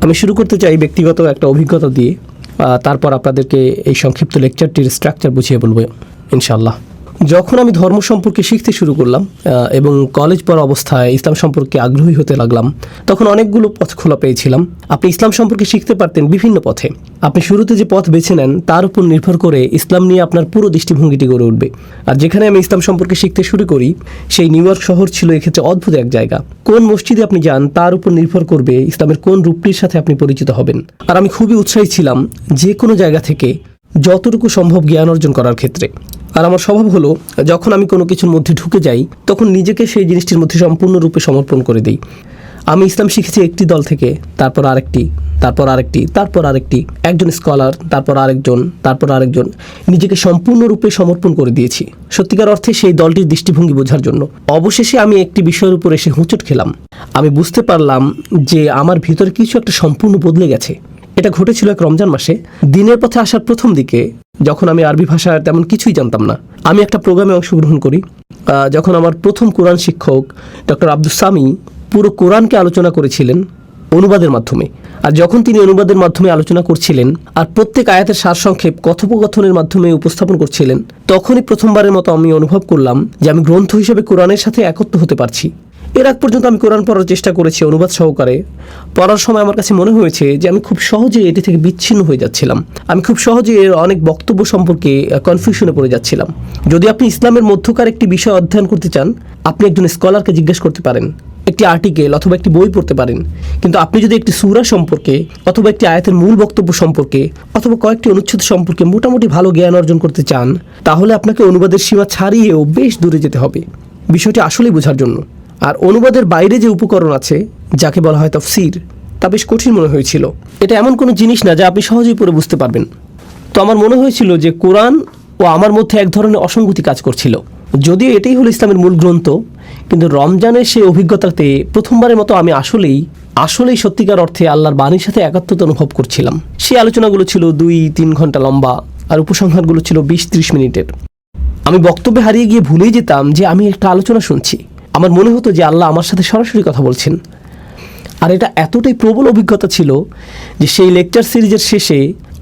আমি শুরু করতে চাই ব্যক্তিগত একটা অভিজ্ঞতা দিয়ে, তারপর আপনাদেরকে এই সংক্ষিপ্ত লেকচারটির স্ট্রাকচার বুঝিয়ে বলবো ইনশাআল্লাহ। যখন আমি ধর্ম সম্পর্কে শিখতে শুরু করলাম এবং কলেজ পড়া অবস্থায় ইসলাম সম্পর্কে আগ্রহী হতে লাগলাম, তখন অনেকগুলো পথ খোলা পেয়েছিলাম। আপনি ইসলাম সম্পর্কে শিখতে পারতেন বিভিন্ন পথে। আপনি শুরুতে যে পথ বেছে নেন তার উপর নির্ভর করে ইসলাম নিয়ে আপনার পুরো দৃষ্টিভঙ্গিটি গড়ে উঠবে। আর যেখানে আমি ইসলাম সম্পর্কে শিখতে শুরু করি সেই নিউ ইয়র্ক শহর ছিল এক্ষেত্রে অদ্ভুত এক জায়গা। কোন মসজিদে আপনি যান তার উপর নির্ভর করবে ইসলামের কোন রূপটির সাথে আপনি পরিচিত হবেন। আর আমি খুবই উৎসাহী ছিলাম যে কোনো জায়গা থেকে যতটুকু সম্ভব জ্ঞান অর্জন করার ক্ষেত্রে। আর আমার স্বভাব হলো যখন আমি কোনো কিছুর মধ্যে ঢুকে যাই তখন নিজেকে সেই জিনিসটির মধ্যে সম্পূর্ণরূপে সমর্পণ করে দিই। আমি ইসলাম শিখেছি একটি দল থেকে, তারপর আরেকটি, তারপর আরেকটি, তারপর আরেকটি, একজন স্কলার, তারপর আরেকজন, তারপর আরেকজন, নিজেকে সম্পূর্ণরূপে সমর্পণ করে দিয়েছি সত্যিকার অর্থে সেই দলটির দৃষ্টিভঙ্গি বোঝার জন্য। অবশেষে আমি একটি বিষয়ের উপর এসে হোঁচট খেলাম। আমি বুঝতে পারলাম যে আমার ভিতরে কিছু একটা সম্পূর্ণ বদলে গেছে। এটা ঘটেছিল এক রমজান মাসে, দিনের পথে আসার প্রথম দিকে, যখন আমি আরবি ভাষার তেমন কিছুই জানতাম না। আমি একটা প্রোগ্রামে অংশগ্রহণ করি। যখন আমার প্রথম কোরআন শিক্ষক ডক্টর আব্দুস সামি পুরো কোরআনকে আলোচনা করেছিলেন অনুবাদের মাধ্যমে, আর যখন তিনি অনুবাদের মাধ্যমে আলোচনা করছিলেন আর প্রত্যেক আয়াতের সারসংক্ষেপ কথোপকথনের মাধ্যমে উপস্থাপন করছিলেন, তখনই প্রথমবারের মতো আমি অনুভব করলাম যে আমি গ্রন্থ হিসেবে কোরআনের সাথে একত্র হতে পারছি। এর আগ পর্যন্ত আমি কোরআন পড়ার চেষ্টা করেছি অনুবাদ সহকারে। পড়ার সময় আমার কাছে মনে হয়েছে যে আমি খুব সহজে এটি থেকে বিচ্ছিন্ন হয়ে যাচ্ছিলাম। আমি খুব সহজে এর অনেক বক্তব্য সম্পর্কে কনফিউশনে পড়ে যাচ্ছিলাম। যদি আপনি ইসলামের মধ্যকার একটি বিষয় অধ্যয়ন করতে চান, আপনি একজন স্কলারকে জিজ্ঞেস করতে পারেন, একটি আর্টিকেল অথবা একটি বই পড়তে পারেন। কিন্তু আপনি যদি একটি সূরা সম্পর্কে অথবা একটি আয়াতের মূল বক্তব্য সম্পর্কে অথবা কয়েকটি অনুচ্ছেদ সম্পর্কে মোটামুটি ভালো জ্ঞান অর্জন করতে চান, তাহলে আপনাকে অনুবাদের সীমা ছাড়িয়েও বেশ দূরে যেতে হবে বিষয়টি আসলেই বোঝার জন্য। আর অনুবাদের বাইরে যে উপকরণ আছে যাকে বলা হয় তাফসীর, তা বেশ কঠিন মনে হয়েছিল। এটা এমন কোনো জিনিস না যা আপনি সহজেই পড়ে বুঝতে পারবেন। তো আমার মনে হয়েছিল যে কোরআন ও আমার মধ্যে এক ধরনের অসঙ্গতি কাজ করছিল। যদিও এটাই হলো ইসলামের মূল গ্রন্থ, কিন্তু রমজানের সেই অভিজ্ঞতাতে প্রথমবারের মতো আমি আসলেই সত্যিকার অর্থে আল্লাহর বাণীর সাথে একাত্মতা অনুভব করছিলাম। সেই আলোচনাগুলো ছিল 2-3 ঘন্টা লম্বা, আর উপসংহারগুলো ছিল 20-30 মিনিটের। আমি বক্তব্যে হারিয়ে গিয়ে ভুলেই যেতাম যে আমি একটা আলোচনা শুনছি। আমার মনে হতো যে আল্লাহ আমার সাথে সরাসরি কথা বলছেন। আর এটা এতটাই প্রবল অভিজ্ঞতা ছিল যে সেই লেকচার সিরিজের শেষে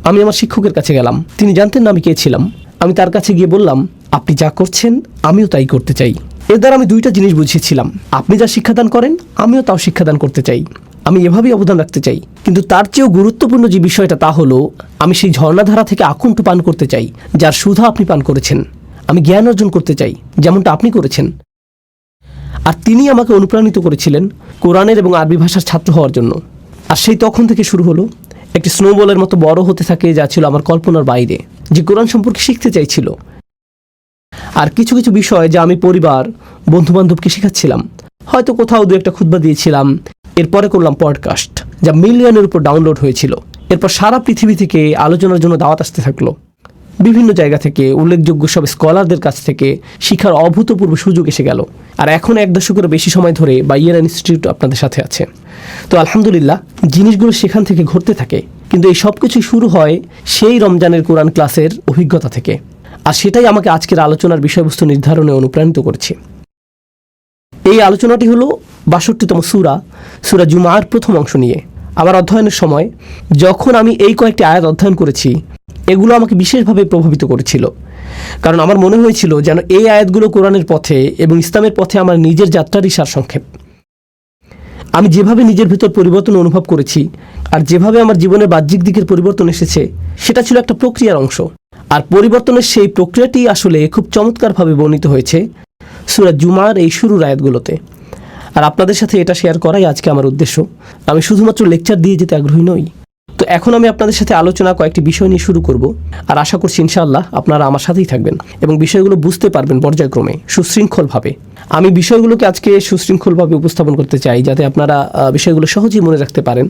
আমি আমার শিক্ষকের কাছে গেলাম। তিনি জানতেন না আমি কে ছিলাম। আমি তার কাছে গিয়ে বললাম, আপনি যা করছেন আমিও তাই করতে চাই। এর দ্বারা আমি দুইটা জিনিস বুঝিয়েছিলাম, আপনি যা শিক্ষাদান করেন আমিও তাও শিক্ষাদান করতে চাই, আমি এভাবেই অবদান রাখতে চাই। কিন্তু তার চেয়েও গুরুত্বপূর্ণ যে বিষয়টা তা হলো আমি সেই ঝর্ণাধারা থেকে আকণ্ঠ পান করতে চাই যার সুধা আপনি পান করেছেন। আমি জ্ঞান অর্জন করতে চাই যেমনটা আপনি করেছেন। আর তিনি আমাকে অনুপ্রাণিত করেছিলেন কোরআনের এবং আরবি ভাষার ছাত্র হওয়ার জন্য। আর সেই তখন থেকে শুরু হলো একটি স্নোবলের মতো বড় হতে থাকে, যা ছিল আমার কল্পনার বাইরে, যে কোরআন সম্পর্কে শিখতে চাইছিল। আর কিছু কিছু বিষয় যা আমি পরিবার বন্ধুবান্ধবকে শেখাচ্ছিলাম, হয়তো কোথাও দু একটা খুতবা দিয়েছিলাম। এরপরে করলাম পডকাস্ট, যা মিলিয়নের উপর ডাউনলোড হয়েছিল। এরপর সারা পৃথিবী থেকে আলোচনার জন্য দাওয়াত আসতে থাকলো। বিভিন্ন জায়গা থেকে উল্লেখযোগ্য সব স্কলারদের কাছ থেকে শিক্ষার অভূতপূর্ব সুযোগ এসে গেল। আর এখন 1 দশকেরও বেশি সময় ধরে বাইয়ের ইনস্টিটিউট আপনাদের সাথে আছে। তো আলহামদুলিল্লাহ জিনিসগুলো সেখান থেকে ঘটতে থাকে। কিন্তু এই সব কিছুই শুরু হয় সেই রমজানের কোরআন ক্লাসের অভিজ্ঞতা থেকে। আর সেটাই আমাকে আজকের আলোচনার বিষয়বস্তু নির্ধারণে অনুপ্রাণিত করেছে। এই আলোচনাটি হলো 62তম সূরা জুমার প্রথম অংশ নিয়ে। আমার অধ্যয়নের সময় যখন আমি এই কয়েকটি আয়াত অধ্যয়ন করেছি, এগুলো আমাকে বিশেষভাবে প্রভাবিত করেছিল। কারণ আমার মনে হয়েছিল যেন এই আয়াতগুলো কোরআনের পথে এবং ইসলামের পথে আমার নিজের যাত্রারই সারসংক্ষেপ। আমি যেভাবে নিজের ভিতর পরিবর্তন অনুভব করেছি আর যেভাবে আমার জীবনের বাহ্যিক দিকের পরিবর্তন এসেছে, সেটা ছিল একটা প্রক্রিয়ার অংশ। আর পরিবর্তনের সেই প্রক্রিয়াটি আসলে খুব চমৎকারভাবে বর্ণিত হয়েছে সূরা জুমার এই শুরুর আয়াতগুলোতে। আর আপনাদের সাথে এটা শেয়ার করাই আজকে আমার উদ্দেশ্য। আমি শুধুমাত্র লেকচার দিয়ে যেতে আগ্রহী নই। তো এখন আমি আপনাদের সাথে আলোচনা কয়েকটি বিষয় নিয়ে শুরু করব। আর আশা করছি ইনশাআল্লাহ আপনারা আমার সাথেই থাকবেন এবং বিষয়গুলো বুঝতে পারবেন পর্যায়ক্রমে সুশৃঙ্খলভাবে। আমি বিষয়গুলোকে আজকে সুশৃঙ্খলভাবে উপস্থাপন করতে চাই যাতে আপনারা বিষয়গুলো সহজেই মনে রাখতে পারেন,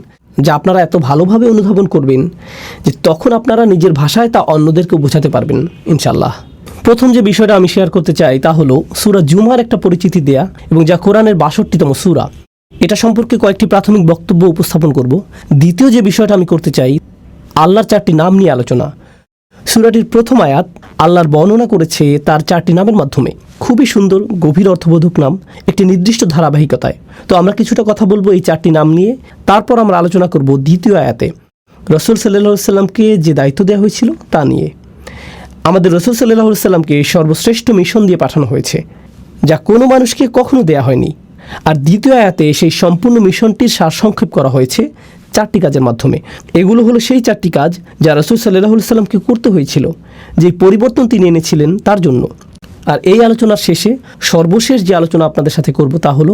যা আপনারা এত ভালোভাবে অনুধাবন করবেন যে তখন আপনারা নিজের ভাষায় তা অন্যদেরকেও বোঝাতে পারবেন ইনশাআল্লাহ। প্রথম যে বিষয়টা আমি শেয়ার করতে চাই তা হলো সূরা জুমার একটা পরিচিতি দেয়া, এবং যা কোরআনের 62তম সূরা। এটা সম্পর্কে কয়েকটি প্রাথমিক বক্তব্য উপস্থাপন করব। দ্বিতীয় যে বিষয়টা আমি করতে চাই, আল্লাহর 4টি নাম নিয়ে আলোচনা। সূরাটির প্রথম আয়াত আল্লাহর বর্ণনা করেছে তার 4টি নামের মাধ্যমে। খুবই সুন্দর, গভীর অর্থবোধক নাম, একটি নির্দিষ্ট ধারাবাহিকতায়। তো আমরা কিছুটা কথা বলবো এই 4টি নাম নিয়ে, তারপর আমরা আলোচনা করব দ্বিতীয় আয়াতে রাসূল সাল্লাল্লাহু আলাইহি সাল্লামকে যে দায়িত্ব দেওয়া হয়েছিল তা নিয়ে। আমাদের রাসূল সাল্লাল্লাহু আলাইহি সাল্লামকে সর্বশ্রেষ্ঠ মিশন দিয়ে পাঠানো হয়েছে, যা কোনো মানুষকে কখনো দেয়া হয়নি। আর দ্বিতীয় আয়াতে সেই সম্পূর্ণ মিশনটির সারসংক্ষেপ করা হয়েছে 4টি কাজের মাধ্যমে। এগুলো হলো সেই 4টি কাজ যা রাসূল সাল্লাল্লাহু আলাইহি সাল্লামকে করতে হয়েছিল, যে পরিবর্তন তিনি এনেছিলেন তার জন্য। আর এই আলোচনার শেষে সর্বশেষ যে আলোচনা আপনাদের সাথে করব তা হলো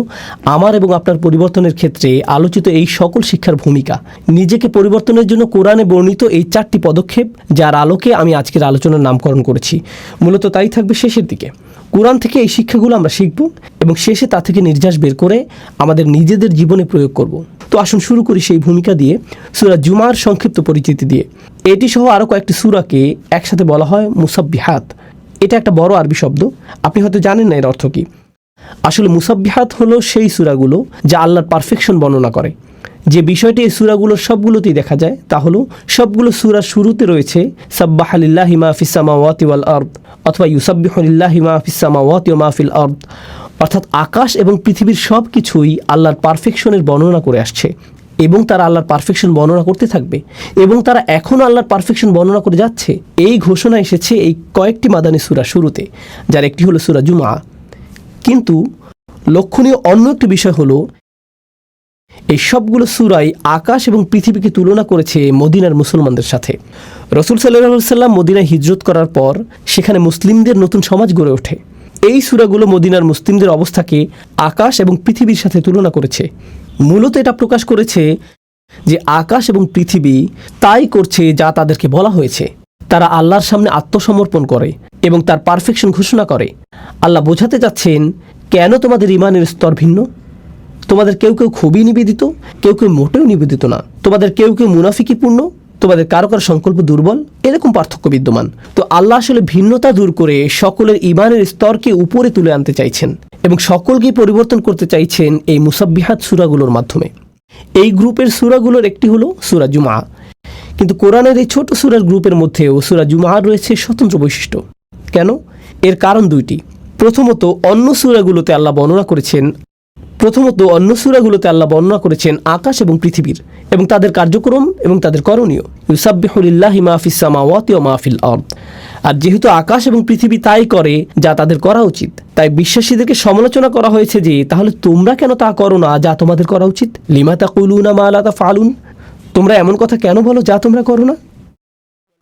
আমার এবং আপনার পরিবর্তনের ক্ষেত্রে আলোচিত এই সকল শিক্ষার ভূমিকা। নিজেকে পরিবর্তনের জন্য কোরআনে বর্ণিত এই 4টি পদক্ষেপ, যার আলোকে আমি আজকের আলোচনার নামকরণ করেছি। মূলত তাই থাকবে শেষের দিকে। কোরআন থেকে এই শিক্ষাগুলো আমরা শিখব এবং শেষে তা থেকে নির্যাস বের করে আমাদের নিজেদের জীবনে প্রয়োগ করব। তো আসুন শুরু করি সেই ভূমিকা দিয়ে, সূরা জুমার সংক্ষিপ্ত পরিচিতি দিয়ে। এটি সহ আরও কয়েকটি সূরাকে একসাথে বলা হয় মুসাব্বিহাত। এটা একটা বড় আরবি শব্দ, আপনি হয়তো জানেন না এর অর্থ কী। আসলে মুসাব্বিহাত হলো সেই সূরাগুলো যা আল্লাহর পারফেকশন বর্ণনা করে। যে বিষয়টি এই সূরাগুলোর সবগুলোতেই দেখা যায় তা হলো সবগুলো সূরার শুরুতে রয়েছে সাব্বাহা লিল্লাহি মা ফিস সামাওয়াতি ওয়াল আরদ, অথবা ইউসাব্বিহু লিল্লাহি মা ফিস সামাওয়াতি ওয়া মা ফিল আরদ। অর্থাৎ আকাশ এবং পৃথিবীর সব কিছুই আল্লাহর পারফেকশনের বর্ণনা করে আসছে এবং তারা আল্লাহর পারফেকশন বর্ণনা করতে থাকবে এবং তারা এখনও আল্লাহর পারফেকশন বর্ণনা করে যাচ্ছে। এই ঘোষণা এসেছে এই কয়েকটি মাদানী সূরা শুরুতে, যার একটি হলো সূরা জুমা। কিন্তু লক্ষণীয় অন্য একটি বিষয় হলো এই সবগুলো সূরাই আকাশ এবং পৃথিবীকে তুলনা করেছে মদিনার মুসলমানদের সাথে। রাসূল সাল্লাল্লাহু আলাইহি সাল্লাম মদিনায় হিজরত করার পর সেখানে মুসলিমদের নতুন সমাজ গড়ে ওঠে। এই সূরাগুলো মদিনার মুসলিমদের অবস্থাকে আকাশ এবং পৃথিবীর সাথে তুলনা করেছে। মূলত এটা প্রকাশ করেছে যে আকাশ এবং পৃথিবী তাই করছে যা তাদেরকে বলা হয়েছে। তারা আল্লাহর সামনে আত্মসমর্পণ করে এবং তার পারফেকশন ঘোষণা করে। আল্লাহ বোঝাতে যাচ্ছেন, কেন তোমাদের ঈমানের স্তর ভিন্ন? তোমাদের কেউ কেউ খুবই নিবেদিত, কেউ কেউ মোটেও নিবেদিত না। তোমাদের কেউ কেউ মুনাফিকিপূর্ণ, তোমাদের কারো কারো সংকল্প দুর্বল, এরকম পার্থক্য বিদ্যমান। তো আল্লাহ আসলে ভিন্নতা দূর করে সকলের ঈমানের স্তরকে উপরে তুলে আনতে চাইছেন এবং সকলকেই পরিবর্তন করতে চাইছেন এই মুসাব্বিহাত সূরাগুলোর মাধ্যমে। এই গ্রুপের সূরাগুলোর একটি হলো সূরা জুমা। কিন্তু কোরআনের এই ছোট সূরার গ্রুপের মধ্যেও সূরা জুমার রয়েছে স্বতন্ত্র বৈশিষ্ট্য। কেন? এর কারণ দুইটি। প্রথমত, অন্য সূরাগুলোতে আল্লাহ বর্ণনা করেছেন আকাশ এবং পৃথিবীর এবং তাদের কার্যক্রম এবং তাদের করণীয়। ইউসাব্বিহু লিল্লাহি মা ফিস সামাওয়াতি ওয়া মা ফিল আরদ। আর যেহেতু আকাশ এবং পৃথিবী তাই করে যা তাদের করা উচিত, তাই বিশ্বাসীদেরকে সমালোচনা করা হয়েছে যে তাহলে তোমরা কেন তা করো না যা তোমাদের করা উচিত। লিমা তাকুলুনা মা লা তাফআলুন, তোমরা এমন কথা কেন বলো যা তোমরা করো না।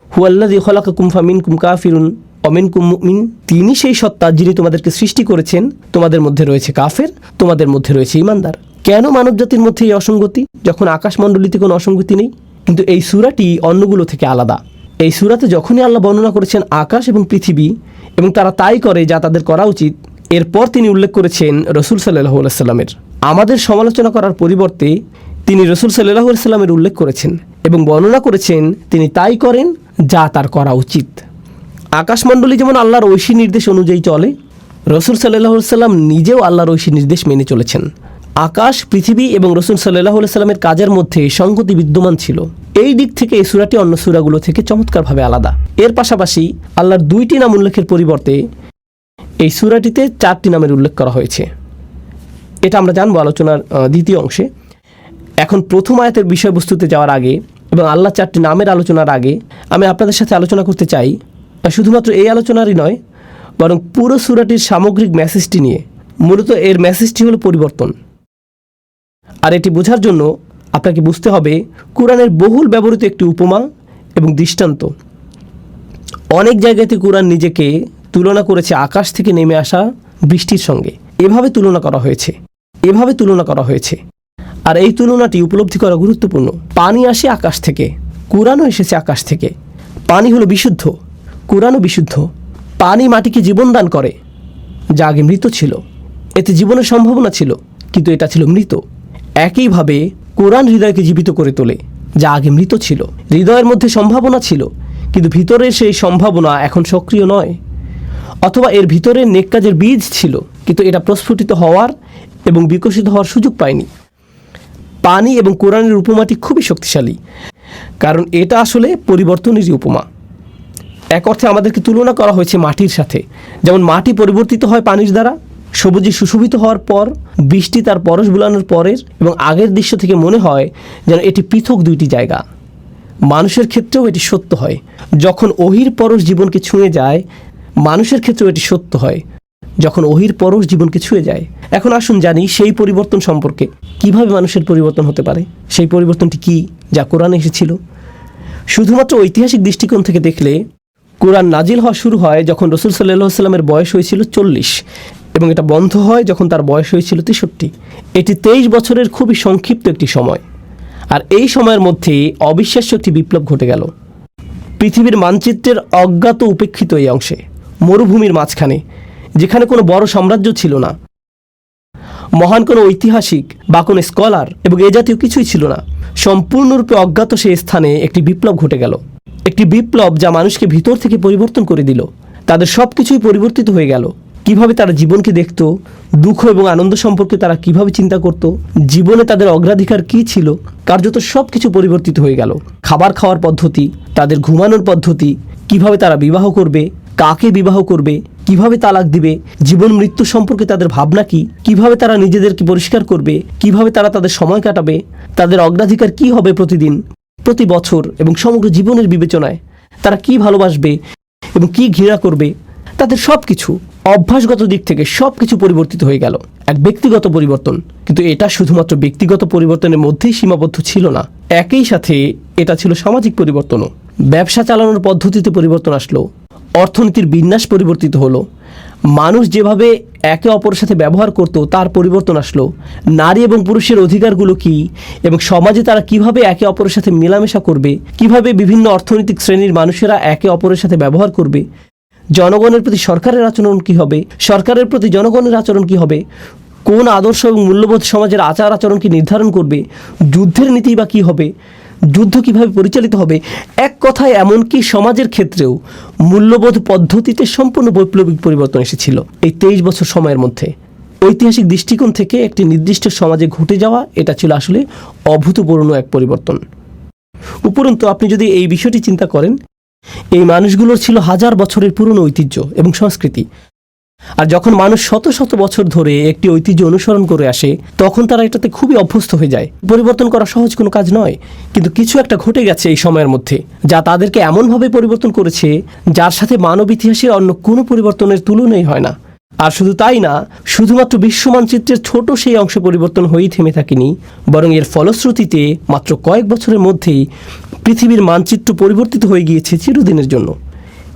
হুয়াল্লাযী খালাকাকুম ফামিনকুম কাফিরুন ওয়া মিনকুম মুমিন, তিনি সেই সত্তা যিনি তোমাদেরকে সৃষ্টি করেছেন, তোমাদের মধ্যে রয়েছে কাফের, তোমাদের মধ্যে রয়েছে ঈমানদার। কেন মানবজাতির মধ্যে এই অসঙ্গতি যখন আকাশমণ্ডলীতে কোনো অসঙ্গতি নেই? কিন্তু এই সূরাটি অন্যগুলো থেকে আলাদা। এই সূরাতে যখনই আল্লাহ বর্ণনা করেছেন আকাশ এবং পৃথিবী এবং তারা তাই করে যা তাদের করা উচিত, এরপর তিনি উল্লেখ করেছেন রাসূল সাল্লাল্লাহু আলাইহি সাল্লামের। আমাদের সমালোচনা করার পরিবর্তে তিনি রাসূল সাল্লাল্লাহু আলাইহি সাল্লামের উল্লেখ করেছেন এবং বর্ণনা করেছেন তিনি তাই করেন যা তার করা উচিত। আকাশমণ্ডলী যেমন আল্লাহর ঐশী নির্দেশ অনুযায়ী চলে, রাসূল সাল্লাল্লাহু আলাইহি সাল্লাম নিজেও আল্লাহর ঐশী নির্দেশ মেনে চলেছেন। আকাশ, পৃথিবী এবং রাসূল সাল্লাল্লাহু আলাইহি সাল্লামের কাজের মধ্যে সংগতি বিদ্যমান ছিল। এই দিক থেকে এই সূরাটি অন্য সূরাগুলো থেকে চমৎকারভাবে আলাদা। এর পাশাপাশি আল্লাহর 2টি নাম উল্লেখের পরিবর্তে এই সূরাটিতে 4টি নামের উল্লেখ করা হয়েছে। এটা আমরা জানবো আলোচনার দ্বিতীয় অংশে। এখন প্রথম আয়াতের বিষয়বস্তুতে যাওয়ার আগে এবং আল্লাহ 4টি নামের আলোচনার আগে আমি আপনাদের সাথে আলোচনা করতে চাই শুধুমাত্র এই আলোচনারই নয়, বরং পুরো সূরাটির সামগ্রিক মেসেজটি নিয়ে। মূলত এর মেসেজটি হলো পরিবর্তন। আর এটি বোঝার জন্য আপনাকে বুঝতে হবে কোরআনের বহুল ব্যবহৃত একটি উপমা এবং দৃষ্টান্ত। অনেক জায়গাতে কোরআন নিজেকে তুলনা করেছে আকাশ থেকে নেমে আসা বৃষ্টির সঙ্গে। এভাবে তুলনা করা হয়েছে। আর এই তুলনাটি উপলব্ধি করা গুরুত্বপূর্ণ। পানি আসে আকাশ থেকে, কোরআনও এসেছে আকাশ থেকে। পানি হলো বিশুদ্ধ, কোরআনও বিশুদ্ধ। পানি মাটিকে জীবন দান করে যা আগে মৃত ছিল। এতে জীবনের সম্ভাবনা ছিল, কিন্তু এটা ছিল মৃত। একইভাবে কোরআন হৃদয়কে জীবিত করে তোলে যা আগে মৃত ছিল। হৃদয়ের মধ্যে সম্ভাবনা ছিল, কিন্তু ভিতরের সেই সম্ভাবনা এখন সক্রিয় নয়। অথবা এর ভিতরে নেক কাজের বীজ ছিল, কিন্তু এটা প্রস্ফুটিত হওয়ার এবং বিকশিত হওয়ার সুযোগ পায়নি। পানি এবং কোরআনের উপমাটি খুবই শক্তিশালী, কারণ এটা আসলে পরিবর্তনেরই উপমা। এক অর্থে আমাদেরকে তুলনা করা হয়েছে মাটির সাথে। যেমন মাটি পরিবর্তিত হয় পানির দ্বারা, সবুজে সুশোভিত হওয়ার পর বৃষ্টি তার পরশ বুলানোর পরের এবং আগের দৃশ্য থেকে মনে হয় যেন এটি পৃথক দুইটি জায়গা। মানুষের ক্ষেত্রেও এটি সত্য হয়। যখন ওহির পরশ জীবনকে ছুঁয়ে যায়, মানুষের ক্ষেত্রেও এটি সত্য হয় যখন ওহির পরশ জীবনকে ছুঁয়ে যায়। এখন আসুন জানি সেই পরিবর্তন সম্পর্কে, কিভাবে মানুষের পরিবর্তন হতে পারে। সেই পরিবর্তনটি কি, যা কোরআনে এসেছিল? শুধুমাত্র ঐতিহাসিক দৃষ্টিকোণ থেকে দেখলে কোরআন নাজিল হওয়া শুরু হয় যখন রাসূল সাল্লাল্লাহু আলাইহি সাল্লামের বয়স হয়েছিল 40 এবং এটা বন্ধ হয় যখন তার বয়স হয়েছিল 63। এটি 23 বছরের খুবই সংক্ষিপ্ত একটি সময়। আর এই সময়ের মধ্যে অবিশ্বাস্য একটি বিপ্লব ঘটে গেল। পৃথিবীর মানচিত্রের অজ্ঞাত উপেক্ষিত এই অংশে, মরুভূমির মাঝখানে, যেখানে কোনো বড় সাম্রাজ্য ছিল না, মহান কোনো ঐতিহাসিক বা কোনো স্কলার এবং এ জাতীয় কিছুই ছিল না, সম্পূর্ণরূপে অজ্ঞাত সেই স্থানে একটি বিপ্লব ঘটে গেল। একটি বিপ্লব যা মানুষকে ভিতর থেকে পরিবর্তন করে দিল। তাদের সব কিছুই পরিবর্তিত হয়ে গেল। কিভাবে তারা জীবনকে দেখত, দুঃখ এবং আনন্দ সম্পর্কে তারা কিভাবে চিন্তা করত, জীবনে তাদের অগ্রাধিকার কী ছিল, কার্যত সব কিছু পরিবর্তিত হয়ে গেল। খাবার খাওয়ার পদ্ধতি, তাদের ঘুমানোর পদ্ধতি, কিভাবে তারা বিবাহ করবে, কাকে বিবাহ করবে, কিভাবে তালাক দিবে, জীবন মৃত্যু সম্পর্কে তাদের ভাবনা কি, কিভাবে তারা নিজেদেরকে পরিষ্কার করবে, কিভাবে তারা তাদের সময় কাটাবে, তাদের অগ্রাধিকার কি হবে প্রতিদিন, প্রতি বছর এবং সমগ্র জীবনের বিবেচনায় তারা কি ভালোবাসবে এবং কি ঘৃণা করবে, তাদের সব কিছু অভ্যাসগত দিক থেকে সব কিছু পরিবর্তিত হয়ে গেল। এক ব্যক্তিগত পরিবর্তন, কিন্তু এটা শুধুমাত্র ব্যক্তিগত পরিবর্তনের মধ্যেই সীমাবদ্ধ ছিল না, একই সাথে এটা ছিল সামাজিক পরিবর্তনও। ব্যবসা চালানোর পদ্ধতিতে পরিবর্তন আসলো, অর্থনীতির বিন্যাস পরিবর্তিত হলো, মানুষ যেভাবে একে অপরের সাথে ব্যবহার করত তার পরিবর্তন আসলো, নারী এবং পুরুষের অধিকারগুলো কি এবং সমাজে তারা কিভাবে একে অপরের সাথে মেলামেশা করবে, কিভাবে বিভিন্ন অর্থনৈতিক শ্রেণীর মানুষেরা একে অপরের সাথে ব্যবহার করবে, জনগণের প্রতি সরকারের আচরণ কী হবে, সরকারের প্রতি জনগণের আচরণ কী হবে, কোন আদর্শ এবং মূল্যবোধ সমাজের আচার আচরণকে নির্ধারণ করবে, যুদ্ধের নীতি বা কী হবে, যুদ্ধ কিভাবে পরিচালিত হবে। এক কথায় এমনকি সমাজের ক্ষেত্রেও মূল্যবোধ পদ্ধতিতে সম্পূর্ণ বৈপ্লবিক পরিবর্তন এসেছিল এই 23 বছর সময়ের মধ্যে। ঐতিহাসিক দৃষ্টিকোণ থেকে একটি নির্দিষ্ট সমাজে ঘটে যাওয়া এটা ছিল আসলে অভূতপূর্ণ এক পরিবর্তন। উপরন্তু আপনি যদি এই বিষয়টি চিন্তা করেন, এই মানুষগুলোর ছিল হাজার বছরের পুরনো ঐতিহ্য এবং সংস্কৃতি। আর যখন মানুষ শত শত বছর ধরে একটি ঐতিহ্য অনুসরণ করে আসে, তখন তারা এটাতে খুবই অভ্যস্ত হয়ে যায়। পরিবর্তন করা সহজ কোনো কাজ নয়, কিন্তু কিছু একটা ঘটে গেছে এই সময়ের মধ্যে যা তাদেরকে এমনভাবে পরিবর্তন করেছে যার সাথে মানব ইতিহাসের অন্য কোনো পরিবর্তনের তুলনাই হয় না। আর শুধু তাই না, শুধুমাত্র বিশ্ব মানচিত্রের ছোট সেই অংশ পরিবর্তন হয়েই থেমে থাকেনি, বরং এর ফলশ্রুতিতে মাত্র কয়েক বছরের মধ্যেই পৃথিবীর মানচিত্র পরিবর্তিত হয়ে গিয়েছে চিরদিনের জন্য।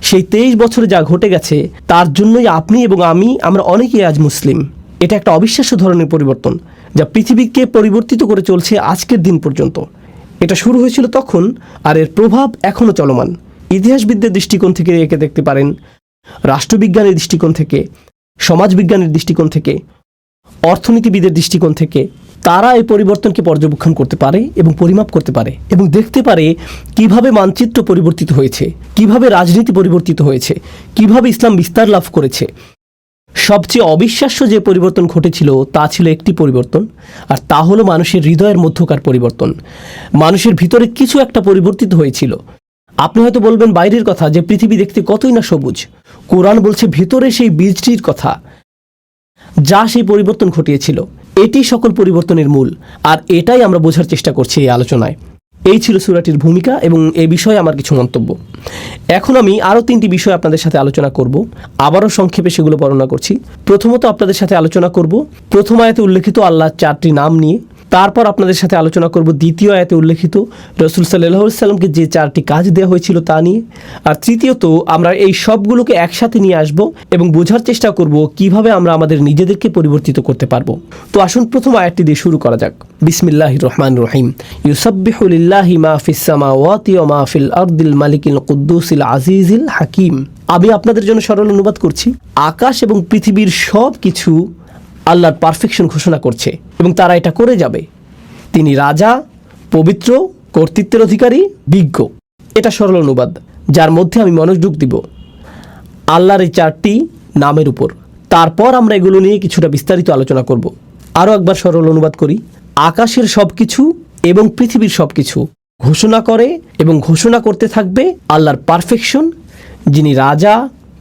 সেই 23 বছরে যা ঘটে গেছে তার জন্যই আপনি এবং আমরা অনেকেই আজ মুসলিম। এটা একটা অবিশ্বাস্য ধরনের পরিবর্তন যা পৃথিবীকে পরিবর্তিত করে চলছে আজকের দিন পর্যন্ত। এটা শুরু হয়েছিল তখন, আর এর প্রভাব এখনও চলমান। ইতিহাসবিদদের দৃষ্টিকোণ থেকে একে দেখতে পারেন, রাষ্ট্রবিজ্ঞানের দৃষ্টিকোণ থেকে, সমাজবিজ্ঞানের দৃষ্টিকোণ থেকে, অর্থনীতিবিদের দৃষ্টিকোণ থেকে তারা এই পরিবর্তনকে পর্যবেক্ষণ করতে পারে এবং পরিমাপ করতে পারে এবং দেখতে পারে কিভাবে মানচিত্র পরিবর্তিত হয়েছে, কিভাবে রাজনীতি পরিবর্তিত হয়েছে, কিভাবে ইসলাম বিস্তার লাভ করেছে। সবচেয়ে অবিশ্বাস্য যে পরিবর্তন ঘটেছিল তা ছিল একটি পরিবর্তন, আর তা হলো মানুষের হৃদয়ের মধ্যকার পরিবর্তন। মানুষের ভিতরে কিছু একটা পরিবর্তিত হয়েছিল। আপনি হয়তো বলবেন বাইরের কথা, যে পৃথিবী দেখতে কতই না সবুজ। কোরআন বলছে ভিতরে সেই বীজটির কথা যা সেই পরিবর্তন ঘটিয়েছিল। এটি সকল পরিবর্তনের মূল, আর এটাই আমরা বোঝার চেষ্টা করছি এই আলোচনায়। এই ছিল সূরাটির ভূমিকা এবং এই বিষয়ে আমার কিছু মন্তব্য। এখন আমি আরও 3টি বিষয় আপনাদের সাথে আলোচনা করব। আবারও সংক্ষেপে সেগুলো বর্ণনা করছি। প্রথমত আপনাদের সাথে আলোচনা করব প্রথম আয়াতে উল্লেখিত আল্লাহর 4টি নাম নিয়ে। তারপর আপনাদের সাথে আলোচনা করব দ্বিতীয় আয়াতে উল্লেখিত রাসূল সাল্লাল্লাহু আলাইহি সাল্লামকে যে 4টি কাজ দেওয়া হয়েছিল তা নিয়ে। আর তৃতীয়ত আমরা এই সবগুলোকে একসাথে নিয়ে আসব এবং বোঝার চেষ্টা করব কিভাবে আমরা আমাদের নিজেদেরকে পরিবর্তিত করতে পারবো। তো আসুন প্রথম আয়াতটি দিয়ে শুরু করা যাক। বিসমিল্লাহির রহমানির রহিম। ইউসাব্বিহু লিল্লাহি মা ফিস সামাওয়াতি ওয়া মা ফিল আরদিল মালিকিল কুদ্দুসিল আজিজিল হাকিম। আমি আপনাদের জন্য সরল অনুবাদ করছি। আকাশ এবং পৃথিবীর সব কিছু আল্লাহর পারফেকশন ঘোষণা করছে এবং তারা এটা করে যাবে। তিনি রাজা, পবিত্র, কর্তৃত্বের অধিকারী, বিজ্ঞ। এটা সরল অনুবাদ যার মধ্যে আমি মনোযোগ দিব আল্লাহর এই 4টি নামের উপর। তারপর আমরা এগুলো নিয়ে কিছুটা বিস্তারিত আলোচনা করব। আরও একবার সরল অনুবাদ করি। আকাশের সব কিছু এবং পৃথিবীর সব কিছু ঘোষণা করে এবং ঘোষণা করতে থাকবে আল্লাহর পারফেকশন, যিনি রাজা,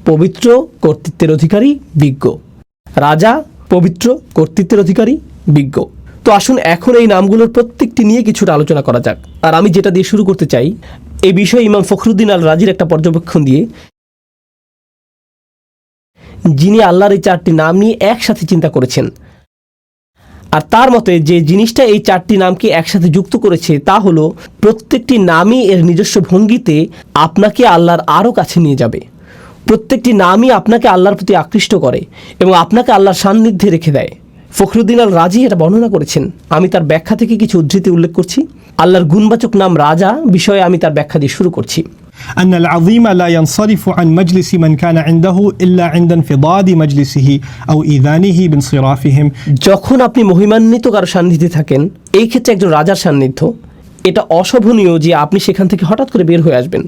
পবিত্র, কর্তৃত্বের অধিকারী, বিজ্ঞ। রাজা, পবিত্র, কর্তৃত্বের অধিকারী, বিজ্ঞ। তো আসুন এখন এই নামগুলোর প্রত্যেকটি নিয়ে কিছুটা আলোচনা করা যাক। আর আমি যেটা দিয়ে শুরু করতে চাই, এই বিষয়ে ইমাম ফখরুদ্দিন আল রাজির একটা পর্যবেক্ষণ দিয়ে, যিনি আল্লাহর এই 4টি নাম নিয়ে একসাথে চিন্তা করেছেন। আর তার মতে যে জিনিসটা এই 4টি নামকে একসাথে যুক্ত করেছে তা হলো প্রত্যেকটি নামই এর নিজস্ব ভঙ্গিতে আপনাকে আল্লাহর আরও কাছে নিয়ে যাবে। প্রত্যেকটি নামই আপনাকে আল্লাহর প্রতি আকৃষ্ট করে এবং আপনাকে আল্লাহর সান্নিধ্যে রেখে দেয়। ফখরুদ্দিন আল রাজি এটা বর্ণনা করেছেন। আমি তার ব্যাখ্যা থেকে কিছু উদ্ধৃতি উল্লেখ করছি। আল্লাহর গুণবাচক নাম রাজা বিষয়ে আমি তার ব্যাখ্যা দিয়ে শুরু করছি। أن العظيم لا ينصرف عن مجلس من كان عنده إلا عند انفضاض مجلسه أو إذانه بانصرافهم। যখন আপনি মহিমান্বিত কারো সান্নিধ্যে থাকেন, এই ক্ষেত্রে একজন রাজার সান্নিধ্য, এটা অশোভনীয় যে আপনি সেখান থেকে হঠাৎ করে বের হয়ে আসবেন।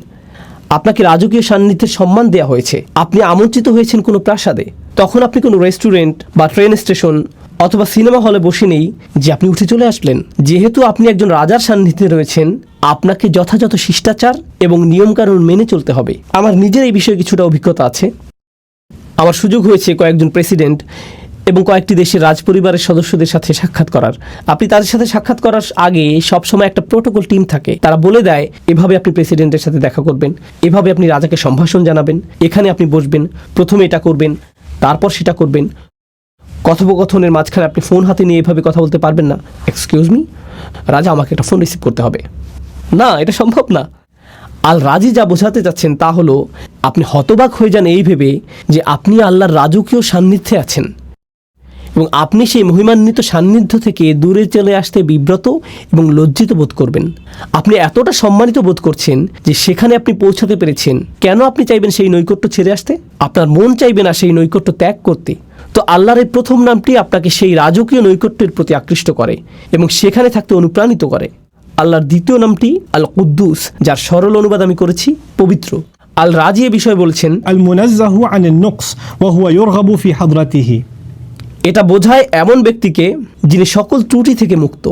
আপনাকে রাজকীয় সান্নিধ্যের সম্মান দেওয়া হয়েছে, আপনি আমন্ত্রিত হয়েছেন কোনো প্রাসাদে, তখন আপনি কোনো রেস্টুরেন্ট বা ট্রেন স্টেশন অথবা সিনেমা হলে বসে নেই যে আপনি উঠে চলে আসলেন। যেহেতু আপনি একজন রাজার সান্নিধ্যে রয়েছেন, আপনাকে যথাযথ শিষ্টাচার এবং নিয়মকানুন মেনে চলতে হবে। আমার নিজের এই বিষয়ে কিছুটা অভিজ্ঞতা আছে। আমার সুযোগ হয়েছে কয়েকজন প্রেসিডেন্ট এবং কয়েকটি দেশের রাজপরিবারের সদস্যদের সাথে সাক্ষাৎ করার। আপনি তাদের সাথে সাক্ষাৎ করার আগে সবসময় একটা প্রোটোকল টিম থাকে, তারা বলে দেয় এভাবে আপনি প্রেসিডেন্টের সাথে দেখা করবেন, এভাবে আপনি রাজাকে সম্ভাষণ জানাবেন, এখানে আপনি বসবেন, প্রথমে এটা করবেন, তারপর সেটা করবেন। কথোপকথনের মাঝখানে আপনি ফোন হাতে নিয়ে এভাবে কথা বলতে পারবেন না। এক্সকিউজ মি, রাজা আমাকে একটা ফোন রিসিভ করতে হবে। না, এটা সম্ভব না। আল রাজি যা বোঝাতে চাচ্ছেন তা হলো আপনি হতবাক হয়ে যান এই ভেবে যে আপনি আল্লাহর রাজকীয় সান্নিধ্যে আছেন এবং আপনি সেই মহিমান্বিত সান্নিধ্য থেকে দূরে চলে আসতে বিব্রত এবং লজ্জিত বোধ করবেন। আপনি এতটা সম্মানিত বোধ করছেন যে সেখানে আপনি পৌঁছাতে পেরেছেন। কেন আপনি চাইবেন সেই নৈকট্য ছেড়ে আসতে? আপনার মন চাইবে না সেই নৈকট্য ত্যাগ করতে। তো আল্লাহর এই প্রথম নামটি আপনাকে সেই রাজকীয় নৈকট্যের প্রতি আকৃষ্ট করে এবং সেখানে থাকতে অনুপ্রাণিত করে। আল্লাহর দ্বিতীয় নামটি আল কুদ্দুস, যার সরল অনুবাদ আমি করেছি পবিত্র। আল রাজি এ বিষয়ে বলছেন আল মুনাজ্জাহু আনিন নুকস ওয়া হুয়া ইউরগাবু ফি হাদরাতিহি। এটা বোঝায় এমন ব্যক্তিকে যিনি সকল ত্রুটি থেকে মুক্ত।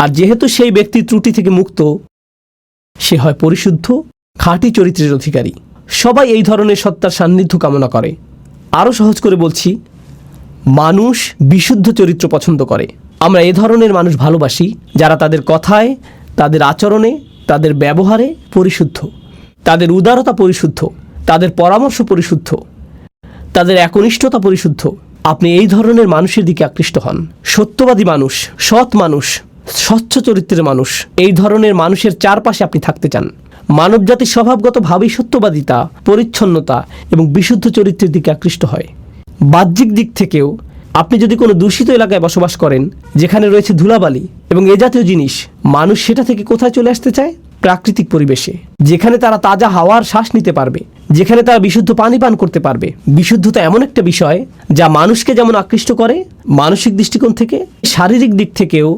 আর যেহেতু সেই ব্যক্তি ত্রুটি থেকে মুক্ত, সে হয় পরিশুদ্ধ, খাঁটি চরিত্রের অধিকারী। সবাই এই ধরনের সত্তার সান্নিধ্য কামনা করে। আরও সহজ করে বলছি, মানুষ বিশুদ্ধ চরিত্র পছন্দ করে। আমরা এ ধরনের মানুষ ভালোবাসি যারা তাদের কথায়, তাদের আচরণে, তাদের ব্যবহারে পরিশুদ্ধ, তাদের উদারতা পরিশুদ্ধ, তাদের পরামর্শ পরিশুদ্ধ, তাদের একনিষ্ঠতা পরিশুদ্ধ। আপনি এই ধরনের মানুষের দিকে আকৃষ্ট হন। সত্যবাদী মানুষ, সৎ মানুষ, স্বচ্ছ চরিত্রের মানুষ, এই ধরনের মানুষের চারপাশে আপনি থাকতে চান। মানবজাতির স্বভাবগতভাবেই সত্যবাদিতা, পরিচ্ছন্নতা এবং বিশুদ্ধ চরিত্রের দিকে আকৃষ্ট হয়। বাহ্যিক দিক থেকেও আপনি যদি কোনো দূষিত এলাকায় বসবাস করেন যেখানে রয়েছে ধুলাবালি এবং এ জাতীয় জিনিস, মানুষ সেটা থেকে কোথায় চলে আসতে চায়? প্রাকৃতিক পরিবেশে, যেখানে তারা তাজা হাওয়ার শ্বাস নিতে পারবে, যেখানে তারা বিশুদ্ধ পানি পান করতে পারবে। বিশুদ্ধতা এমন একটা বিষয় যা মানুষকে যেমন আকৃষ্ট করে মানসিক দৃষ্টিকোণ থেকে, শারীরিক দিক থেকেও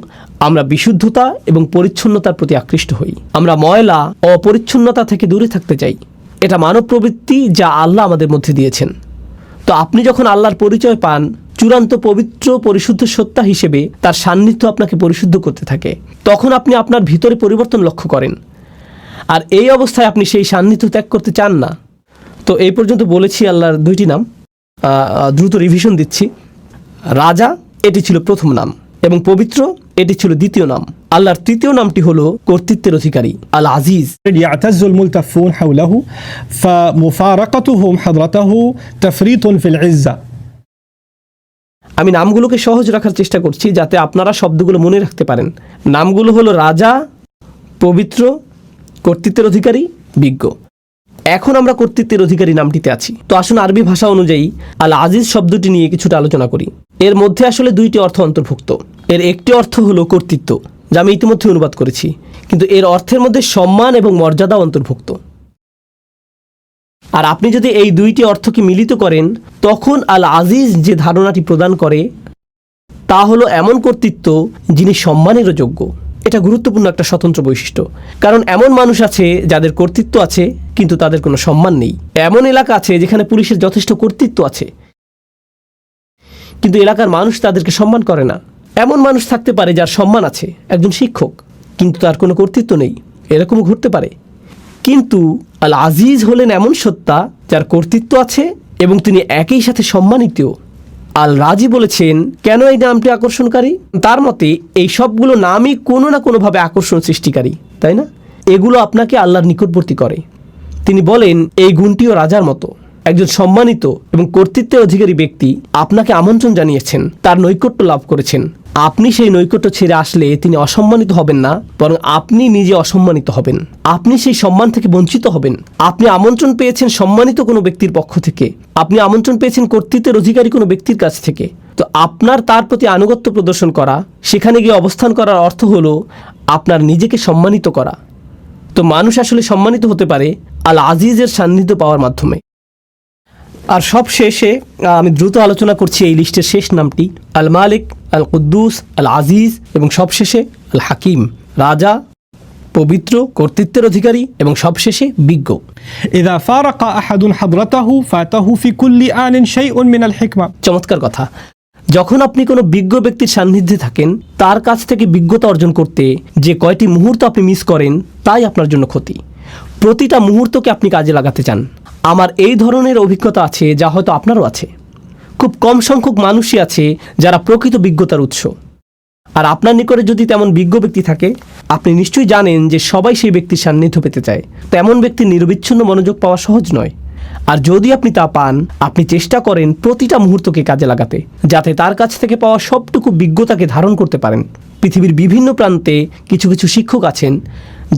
আমরা বিশুদ্ধতা এবং পরিচ্ছন্নতার প্রতি আকৃষ্ট হই। আমরা ময়লা ও অপরিচ্ছন্নতা থেকে দূরে থাকতে চাই। এটা মানব প্রবৃত্তি যা আল্লাহ আমাদের মধ্যে দিয়েছেন। তো আপনি যখন আল্লাহর পরিচয় পান চূড়ান্ত পবিত্র পরিশুদ্ধ সত্তা হিসেবে, তার সান্নিধ্য আপনাকে পরিশুদ্ধ করতে থাকে। তখন আপনি আপনার ভিতরে পরিবর্তন লক্ষ্য করেন, আর এই অবস্থায় আপনি সেই সান্নিধ্য ত্যাগ করতে চান না। তো এই পর্যন্ত বলেছি আল্লাহর 2টি নাম। দ্রুত রিভিশন দিচ্ছি। রাজা, এটি ছিল প্রথম নাম, এবং পবিত্র, এটি ছিল দ্বিতীয় নাম। আল্লাহর তৃতীয় নামটি হলো কর্তৃত্বের অধিকারী, আল আজিজ। يعتز الملتفون حوله فمفارقتهم حضرته تفريط في العزة। আমি নামগুলোকে সহজ রাখার চেষ্টা করছি যাতে আপনারা শব্দগুলো মনে রাখতে পারেন। নামগুলো হলো রাজা, পবিত্র, কর্তৃত্বের অধিকারী, বিজ্ঞ। এখন আমরা কর্তৃত্বের অধিকারী নামটিতে আছি। তো আসুন আরবি ভাষা অনুযায়ী আল আজিজ শব্দটি নিয়ে কিছুটা আলোচনা করি। এর মধ্যে আসলে 2টি অর্থ অন্তর্ভুক্ত। এর একটি অর্থ হলো কর্তৃত্ব, যা আমি ইতিমধ্যে অনুবাদ করেছি, কিন্তু এর অর্থের মধ্যে সম্মান এবং মর্যাদা অন্তর্ভুক্ত। আর আপনি যদি এই 2টি অর্থকে মিলিত করেন, তখন আল আজিজ যে ধারণাটি প্রদান করে তা হলো এমন কর্তৃত্ব যিনি সম্মানেরও যোগ্য। এটা গুরুত্বপূর্ণ একটা স্বতন্ত্র বৈশিষ্ট্য, কারণ এমন মানুষ আছে যাদের কর্তৃত্ব আছে কিন্তু তাদের কোনো সম্মান নেই। এমন এলাকা আছে যেখানে পুলিশের যথেষ্ট কর্তৃত্ব আছে কিন্তু এলাকার মানুষ তাদেরকে সম্মান করে না। এমন মানুষ থাকতে পারে যার সম্মান আছে, একজন শিক্ষক, কিন্তু তার কোনো কর্তৃত্ব নেই। এরকমও ঘটতে পারে। কিন্তু আল আজিজ হলেন এমন সত্তা যার কর্তৃত্ব আছে এবং তিনি একই সাথে সম্মানিত। আল রাজি বলেছেন কেন এই নামটি আকর্ষণকারী? তার মতে এই সবগুলো নামই কোনো না কোনোভাবে আকর্ষণ সৃষ্টিকারী, তাই না? এগুলো আপনাকে আল্লাহর নিকটবর্তী করে। তিনি বলেন এই গুণটিও রাজার মতো। একজন সম্মানিত এবং কর্তৃত্বের অধিকারী ব্যক্তি আপনাকে আমন্ত্রণ জানিয়েছেন, তার নৈকট্য লাভ করেছেন। আপনি সেই নৈকট্য ছেড়ে আসলে তিনি অসম্মানিত হবেন না, বরং আপনি নিজে অসম্মানিত হবেন। আপনি সেই সম্মান থেকে বঞ্চিত হবেন। আপনি আমন্ত্রণ পেয়েছেন সম্মানিত কোনো ব্যক্তির পক্ষ থেকে, আপনি আমন্ত্রণ পেয়েছেন কর্তৃত্বের অধিকারী কোনো ব্যক্তির কাছ থেকে। তো আপনার তার প্রতি আনুগত্য প্রদর্শন করা, সেখানে গিয়ে অবস্থান করার অর্থ হলো আপনার নিজেকে সম্মানিত করা। তো মানুষ আসলে সম্মানিত হতে পারে আল আজিজের সান্নিধ্য পাওয়ার মাধ্যমে। আর সব শেষে আমি দ্রুত আলোচনা করছি এই লিস্টের শেষ নামটি, আল মালিক, আল কুদ্দুস, আল আজিজ এবং সবশেষে আল হাকিম, রাজা, পবিত্র, কর্তৃত্বের অধিকারী এবং সবশেষে বিজ্ঞ। إذا فارق أحد حضرته فاته في كل آن شيء من الحكمة। চমৎকার কথা। যখন আপনি কোনো বিজ্ঞ ব্যক্তির সান্নিধ্যে থাকেন, তার কাছ থেকে বিজ্ঞতা অর্জন করতে যে কয়টি মুহূর্ত আপনি মিস করেন তাই আপনার জন্য ক্ষতি। প্রতিটা মুহূর্তকে আপনি কাজে লাগাতে চান। আমার এই ধরনের অভিজ্ঞতা আছে, যা হয়তো আপনারও আছে। খুব কম সংখ্যক মানুষই আছে যারা প্রকৃত বিজ্ঞতার উৎস। আর আপনার নিকটে যদি তেমন বিজ্ঞ ব্যক্তি থাকে, আপনি নিশ্চয়ই জানেন যে সবাই সেই ব্যক্তির সান্নিধ্য পেতে চায়। তেমন ব্যক্তির নিরবিচ্ছিন্ন মনোযোগ পাওয়া সহজ নয়। আর যদি আপনি তা পান, আপনি চেষ্টা করেন প্রতিটা মুহূর্তকে কাজে লাগাতে, যাতে তার কাছ থেকে পাওয়া সবটুকু বিজ্ঞতাকে ধারণ করতে পারেন। পৃথিবীর বিভিন্ন প্রান্তে কিছু কিছু শিক্ষক আছেন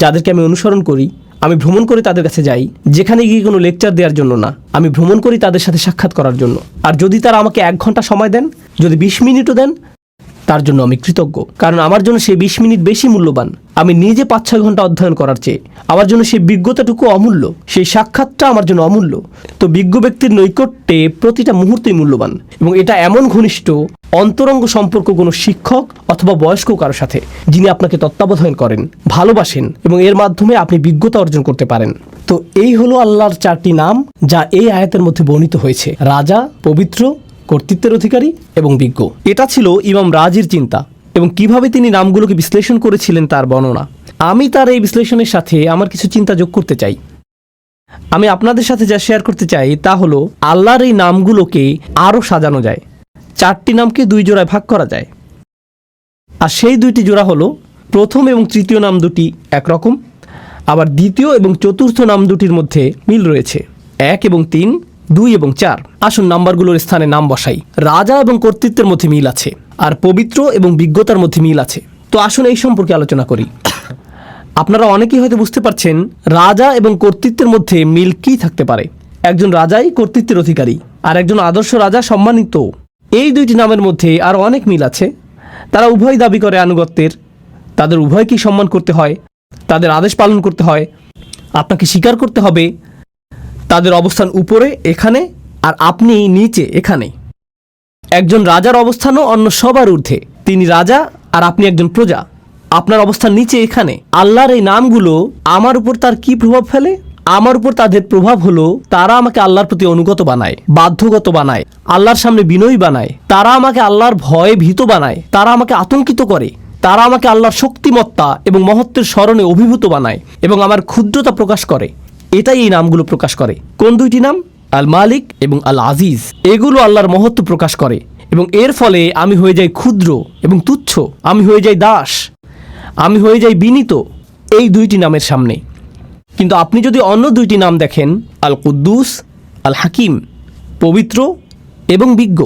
যাদেরকে আমি অনুসরণ করি। আমি ভ্রমণ করে তাদের কাছে যাই, যেখানে গিয়ে কোনো লেকচার দেওয়ার জন্য না, আমি ভ্রমণ করি তাদের সাথে সাক্ষাৎ করার জন্য। আর যদি তারা আমাকে 1 ঘন্টা সময় দেন, যদি 20 মিনিটও দেন, তার জন্য আমি কৃতজ্ঞ। কারণ আমার জন্য সেই 20 মিনিট বেশি মূল্যবান আমি নিজে 5-6 ঘন্টা অধ্যয়ন করার চেয়ে। আমার জন্য সেই বিজ্ঞতাটুকু অমূল্য, সেই সাক্ষাৎটা আমার জন্য অমূল্য। তো বিজ্ঞ ব্যক্তির নৈকট্যে প্রতিটা মুহূর্তই মূল্যবান, এবং এটা এমন ঘনিষ্ঠ অন্তরঙ্গ সম্পর্ক কোনো শিক্ষক অথবা বয়স্ক কারোর সাথে, যিনি আপনাকে তত্ত্বাবধান করেন, ভালোবাসেন এবং এর মাধ্যমে আপনি বিজ্ঞতা অর্জন করতে পারেন। তো এই হলো আল্লাহর 4টি নাম যা এই আয়াতের মধ্যে বর্ণিত হয়েছে: রাজা, পবিত্র, কর্তৃত্বের অধিকারী এবং বিজ্ঞ। এটা ছিল ইমাম রাজির চিন্তা, এবং কিভাবে তিনি নামগুলোকে বিশ্লেষণ করেছিলেন তার বর্ণনা। আমি তার এই বিশ্লেষণের সাথে আমার কিছু চিন্তা যোগ করতে চাই। আমি আপনাদের সাথে যা শেয়ার করতে চাই তা হলো আল্লাহর এই নামগুলোকে আরও সাজানো যায়। 4টি নামকে 2 জোড়ায় ভাগ করা যায়। আর সেই 2টি জোড়া হলো, প্রথম এবং তৃতীয় নাম দুটি একরকম, আবার দ্বিতীয় এবং চতুর্থ নাম দুটির মধ্যে মিল রয়েছে। 1 এবং 3, 2 এবং 4। আসুন নাম্বারগুলোর স্থানে নাম বসাই। রাজা এবং কর্তৃত্বের মধ্যে মিল আছে, আর পবিত্র এবং বিজ্ঞতার মধ্যে মিল আছে। তো আসুন এই সম্পর্কে আলোচনা করি। আপনারা অনেকেই হয়তো বুঝতে পারছেন রাজা এবং কর্তৃত্বের মধ্যে মিল কী থাকতে পারে। একজন রাজাই কর্তৃত্বের অধিকারী, আর একজন আদর্শ রাজা সম্মানিত। এই 2টি নামের মধ্যে আরও অনেক মিল আছে। তারা উভয় দাবি করে আনুগত্যের, তাদের উভয়কেই সম্মান করতে হয়, তাদের আদেশ পালন করতে হয়, আপনাকে স্বীকার করতে হবে তাদের অবস্থান উপরে এখানে, আর আপনি নিচে এখানে। একজন রাজার অবস্থানও অন্য সবার ঊর্ধ্বে। তিনি রাজা আর আপনি একজন প্রজা। আপনার অবস্থান নিচে এখানে। আল্লাহর এই নামগুলো আমার উপর তার কি প্রভাব ফেলে? আমার উপর তাদের প্রভাব হলো তারা আমাকে আল্লাহর প্রতি অনুগত বানায়, বাধ্যগত বানায়, আল্লাহর সামনে বিনয়ী বানায়। তারা আমাকে আল্লাহর ভয়ে ভীত বানায়, তারা আমাকে আতঙ্কিত করে, তারা আমাকে আল্লাহর শক্তিমত্তা এবং মহত্বের স্মরণে অভিভূত বানায় এবং আমার ক্ষুদ্রতা প্রকাশ করে। এটাই এই নামগুলো প্রকাশ করে। কোন 2টি নাম? আল মালিক এবং আল আজিজ। এগুলো আল্লাহর মহত্ব প্রকাশ করে, এবং এর ফলে আমি হয়ে যাই ক্ষুদ্র এবং তুচ্ছ, আমি হয়ে যাই দাস, আমি হয়ে যাই বিনীত এই 2টি নামের সামনে। কিন্তু আপনি যদি অন্য 2টি নাম দেখেন, আল কুদ্দুস, আল হাকিম, পবিত্র এবং বিজ্ঞ,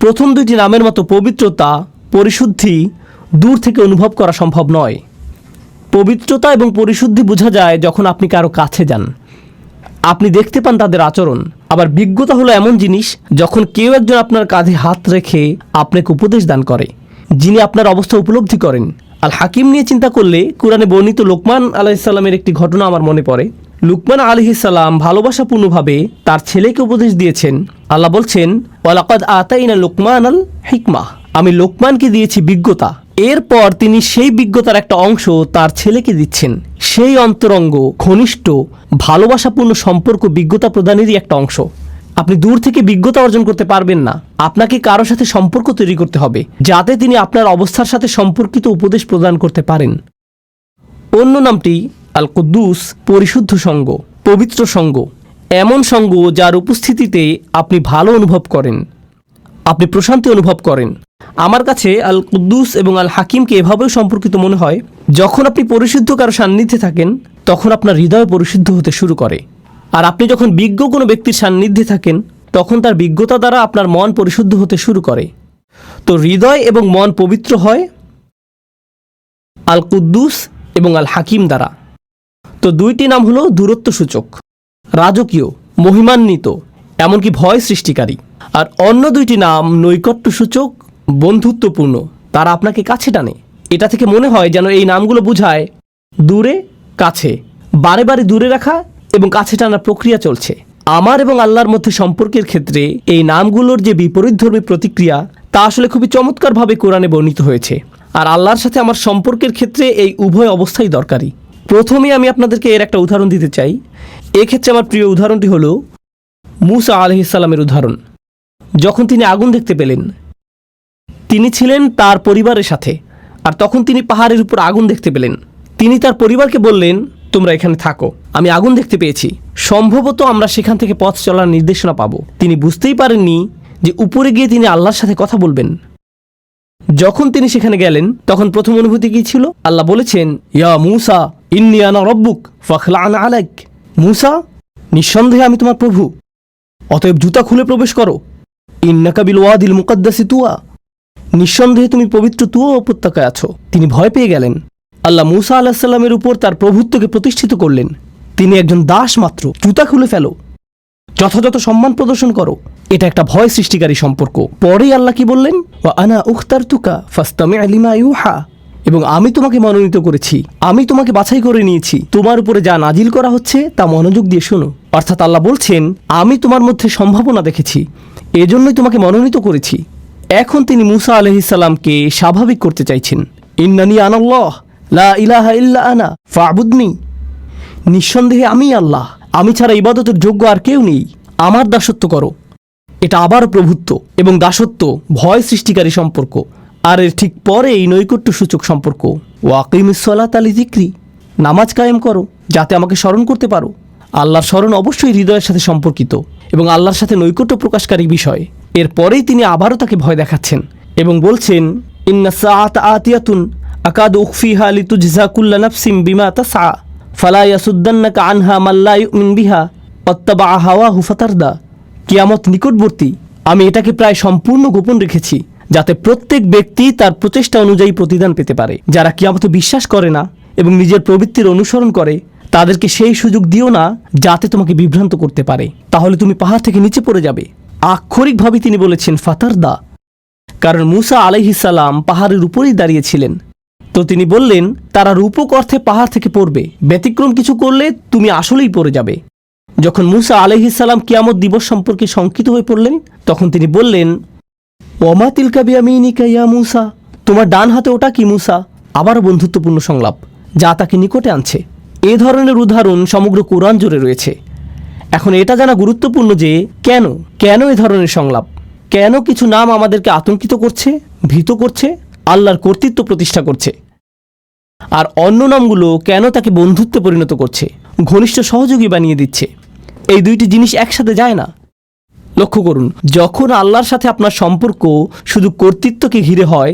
প্রথম 2টি নামের মতো পবিত্রতা, পরিশুদ্ধি দূর থেকে অনুভব করা সম্ভব নয়। পবিত্রতা এবং পরিশুদ্ধি বোঝা যায় যখন আপনি কারো কাছে যান, আপনি দেখতে পান তাদের আচরণ। আবার বিজ্ঞতা হলো এমন জিনিস যখন কেউ একজন আপনার কাঁধে হাত রেখে আপনাকে উপদেশ দান করে, যিনি আপনার অবস্থা উপলব্ধি করেন। আল হাকিম নিয়ে চিন্তা করলে কুরআনে বর্ণিত লোকমান আলাইহিসসালামের একটি ঘটনা আমার মনে পড়ে। লুকমান আলাইহিসসালাম ভালোবাসাপূর্ণভাবে তার ছেলেকে উপদেশ দিয়েছেন। আল্লাহ বলছেন, ওয়ালাকাদ আতাইনা লুকমানাল হিকমাহ, আমি লোকমানকে দিয়েছি বিজ্ঞতা। এরপর তিনি সেই বিজ্ঞতার একটা অংশ তার ছেলেকে দিচ্ছেন। সেই অন্তরঙ্গ, ঘনিষ্ঠ, ভালোবাসাপূর্ণ সম্পর্ক বিজ্ঞতা প্রদানেরই একটা অংশ। আপনি দূর থেকে বিজ্ঞতা অর্জন করতে পারবেন না। আপনাকে কারো সাথে সম্পর্ক তৈরি করতে হবে, যাতে তিনি আপনার অবস্থার সাথে সম্পর্কিত উপদেশ প্রদান করতে পারেন। অন্য নামটি আল কুদ্দুস, পরিশুদ্ধ সঙ্গ। পবিত্র সঙ্গ, এমন সঙ্গ যার উপস্থিতিতে আপনি ভালো অনুভব করেন, আপনি প্রশান্তি অনুভব করেন। আমার কাছে আল কুদ্দুস এবং আল হাকিমকে এভাবেও সম্পর্কিত মনে হয়, যখন আপনি পরিশুদ্ধ কারো সান্নিধ্যে থাকেন তখন আপনার হৃদয় পরিশুদ্ধ হতে শুরু করে। আর আপনি যখন বিজ্ঞ কোনো ব্যক্তির সান্নিধ্যে থাকেন তখন তার বিজ্ঞতা দ্বারা আপনার মন পরিশুদ্ধ হতে শুরু করে। তো হৃদয় এবং মন পবিত্র হয় আল কুদ্দুস এবং আল হাকিম দ্বারা। তো দুইটি নাম হলো দূরত্ব সূচক, রাজকীয়, মহিমান্বিত, এমনকি ভয় সৃষ্টিকারী। আর অন্য দুইটি নাম নৈকট্য সূচক, বন্ধুত্বপূর্ণ, তারা আপনাকে কাছে টানে। এটা থেকে মনে হয় যেন এই নামগুলো বোঝায় দূরে কাছে, বারে বারে দূরে রাখা এবং কাছে টানার প্রক্রিয়া চলছে। আমার এবং আল্লাহর মধ্যে সম্পর্কের ক্ষেত্রে এই নামগুলোর যে বিপরীতধর্মী প্রতিক্রিয়া তা আসলে খুবই চমৎকারভাবে কোরআনে বর্ণিত হয়েছে। আর আল্লাহর সাথে আমার সম্পর্কের ক্ষেত্রে এই উভয় অবস্থাই দরকারি। প্রথমেই আমি আপনাদেরকে এর একটা উদাহরণ দিতে চাই। এক্ষেত্রে আমার প্রিয় উদাহরণটি হলো মূসা আলাইহিস সালামের উদাহরণ। যখন তিনি আগুন দেখতে পেলেন, তিনি ছিলেন তার পরিবারের সাথে, আর তখন তিনি পাহাড়ের উপর আগুন দেখতে পেলেন। তিনি তার পরিবারকে বললেন, তোমরা এখানে থাকো, আমি আগুন দেখতে পেয়েছি, সম্ভবত আমরা সেখান থেকে পথ চলার নির্দেশনা পাবো। তিনি বুঝতেই পারেননি যে উপরে গিয়ে তিনি আল্লাহর সাথে কথা বলবেন। যখন তিনি সেখানে গেলেন তখন প্রথম অনুভূতি কী ছিল? আল্লাহ বলেছেন, ইয়া মূসা ইন্নী আনা রব্বুক ফাখলা'ন আলাইক। মূসা, নিঃসন্দেহে আমি তোমার প্রভু, অতএব জুতা খুলে প্রবেশ করো। ইন্নাকা বিল ওয়াদিল মুকাদ্দাসি তুয়া, নিঃসন্দেহে তুমি পবিত্র তুয়া উপত্যকায় আছো। তিনি ভয় পেয়ে গেলেন। আল্লাহ মূসা আলাইহিস সালামের উপর তার প্রভুত্বকে প্রতিষ্ঠিত করলেন। তিনি একজন দাস মাত্র, জুতা খুলে ফেলো, যথাযথ সম্মান প্রদর্শন করো। এটা একটা ভয় সৃষ্টিকারী সম্পর্ক। পরেই আল্লাহ কি বললেন? ওয়া আনা উখতারতুকা ফাসতামি' লিমা ইউহা, এবং আমি তোমাকে মনোনীত করেছি, আমি তোমাকে বাছাই করে নিয়েছি, তোমার উপরে যা নাজিল করা হচ্ছে তা মনোযোগ দিয়ে শোনো। অর্থাৎ আল্লাহ বলছেন, আমি তোমার মধ্যে সম্ভাবনা দেখেছি, এজন্যই তোমাকে মনোনীত করেছি। এখন তিনি মূসা আলাইহিস সালামকে স্বাভাবিক করতে চাইছেন। ইন্নানি আনাল্লাহ লা ইলাহা ইল্লা আনা ফা'বুদনি, নিঃসন্দেহে আমি আল্লাহ, আমি ছাড়া ইবাদতের যোগ্য আর কেউ নেই, আমার দাসত্ব করো। এটা আবার প্রভুত্ব এবং দাসত্ব ভয় সৃষ্টিকারী সম্পর্ক। আর এর ঠিক পরে এই নৈকট্য সূচক সম্পর্ক, ওয়াকিমিস সালাতা লিযিকরি, নামাজ কায়েম করো যাতে আমাকে স্মরণ করতে পারো। আল্লাহর স্মরণ অবশ্যই হৃদয়ের সাথে সম্পর্কিত এবং আল্লাহর সাথে নৈকট্য প্রকাশকারী বিষয়। এরপরেই তিনি আবারও তাকে ভয় দেখাচ্ছেন এবং বলছেন, ইন্না সাআতা আতিয়াতুন আকাদু উখফিহা লিতুজজা কুল্লা নাফসিম বিমা তাসআ ফালা ইয়াসুদ্দান্নাকা আনহা মান লা ইউমিন বিহা ওয়াত্তাবা হাওয়াহু ফাতারদা। কিয়ামত নিকটবর্তী, আমি এটাকে প্রায় সম্পূর্ণ গোপন রেখেছি যাতে প্রত্যেক ব্যক্তি তার প্রচেষ্টা অনুযায়ী প্রতিদান পেতে পারে। যারা কিয়ামতে বিশ্বাস করে না এবং নিজের প্রবৃত্তির অনুসরণ করে, তাদেরকে সেই সুযোগ দিও না যাতে তোমাকে বিভ্রান্ত করতে পারে, তাহলে তুমি পাহাড় থেকে নিচে পড়ে যাবে। আক্ষরিকভাবে তিনি বলেছেন ফাতারদা, কারণ মূসা আলাইহিস সালাম পাহাড়ের উপরেই দাঁড়িয়েছিলেন। তো তিনি বললেন, তারা রূপক অর্থে পাহাড় থেকে পড়বে, ব্যতিক্রম কিছু করলে তুমি আসলেই পড়ে যাবে। যখন মূসা আলাইহিস সালাম কিয়ামত দিবস সম্পর্কে শঙ্কিত হয়ে পড়লেন, তখন তিনি বললেন, ওমা তিলকা বিয়ামিনিকা ইয়া মূসা, তোমার ডান হাতে ওটা কি মূসা? আবারও বন্ধুত্বপূর্ণ সংলাপ যা তাকে নিকটে আনছে। এ ধরনের উদাহরণ সমগ্র কোরআন জুড়ে রয়েছে। এখন এটা জানা গুরুত্বপূর্ণ যে কেন এ ধরনের সংলাপ, কেন কিছু নাম আমাদেরকে আতঙ্কিত করছে, ভীত করছে, আল্লাহর কর্তৃত্ব প্রতিষ্ঠা করছে, আর অন্য নামগুলো কেন তাকে বন্ধুত্বে পরিণত করছে, ঘনিষ্ঠ সহযোগী বানিয়ে দিচ্ছে। এই দুইটি জিনিস একসাথে যায় না। লক্ষ্য করুন, যখন আল্লাহর সাথে আপনার সম্পর্ক শুধু কর্তৃত্বকে ঘিরে হয়,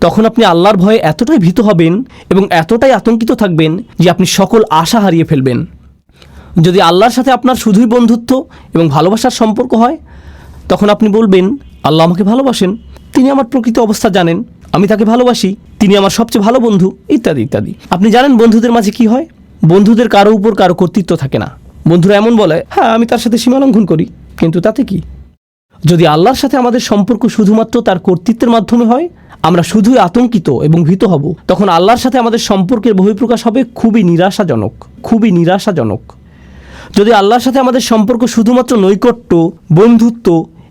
তখন আপনি আল্লাহর ভয়ে এতটাই ভীত হবেন এবং এতটাই আতঙ্কিত থাকবেন যে আপনি সকল আশা হারিয়ে ফেলবেন। যদি আল্লাহর সাথে আপনার শুধুই বন্ধুত্ব এবং ভালোবাসার সম্পর্ক হয়, তখন আপনি বলবেন, আল্লাহ আমাকে ভালোবাসেন, তিনি আমার প্রকৃত অবস্থা জানেন, আমি তাকে ভালোবাসি, তিনি আমার সবচেয়ে ভালো বন্ধু, ইত্যাদি ইত্যাদি। আপনি জানেন বন্ধুদের মাঝে কি হয়? বন্ধুদের কারো উপর কারো কর্তৃত্ব থাকে না। বন্ধুরা এমন বলে, হ্যাঁ আমি তার সাথে সীমা লঙ্ঘন করি, কিন্তু তাতে কি? যদি আল্লাহর সাথে আমাদের সম্পর্ক শুধুমাত্র তার কর্তৃত্বের মাধ্যমে হয়, আমরা শুধুই আতঙ্কিত এবং ভীত হব। তখন আল্লাহর সাথে আমাদের সম্পর্কের বহিঃপ্রকাশ হবে খুবই নিরাশাজনক। যদি আল্লাহর সাথে আমাদের সম্পর্ক শুধুমাত্র নৈকট্য, বন্ধুত্ব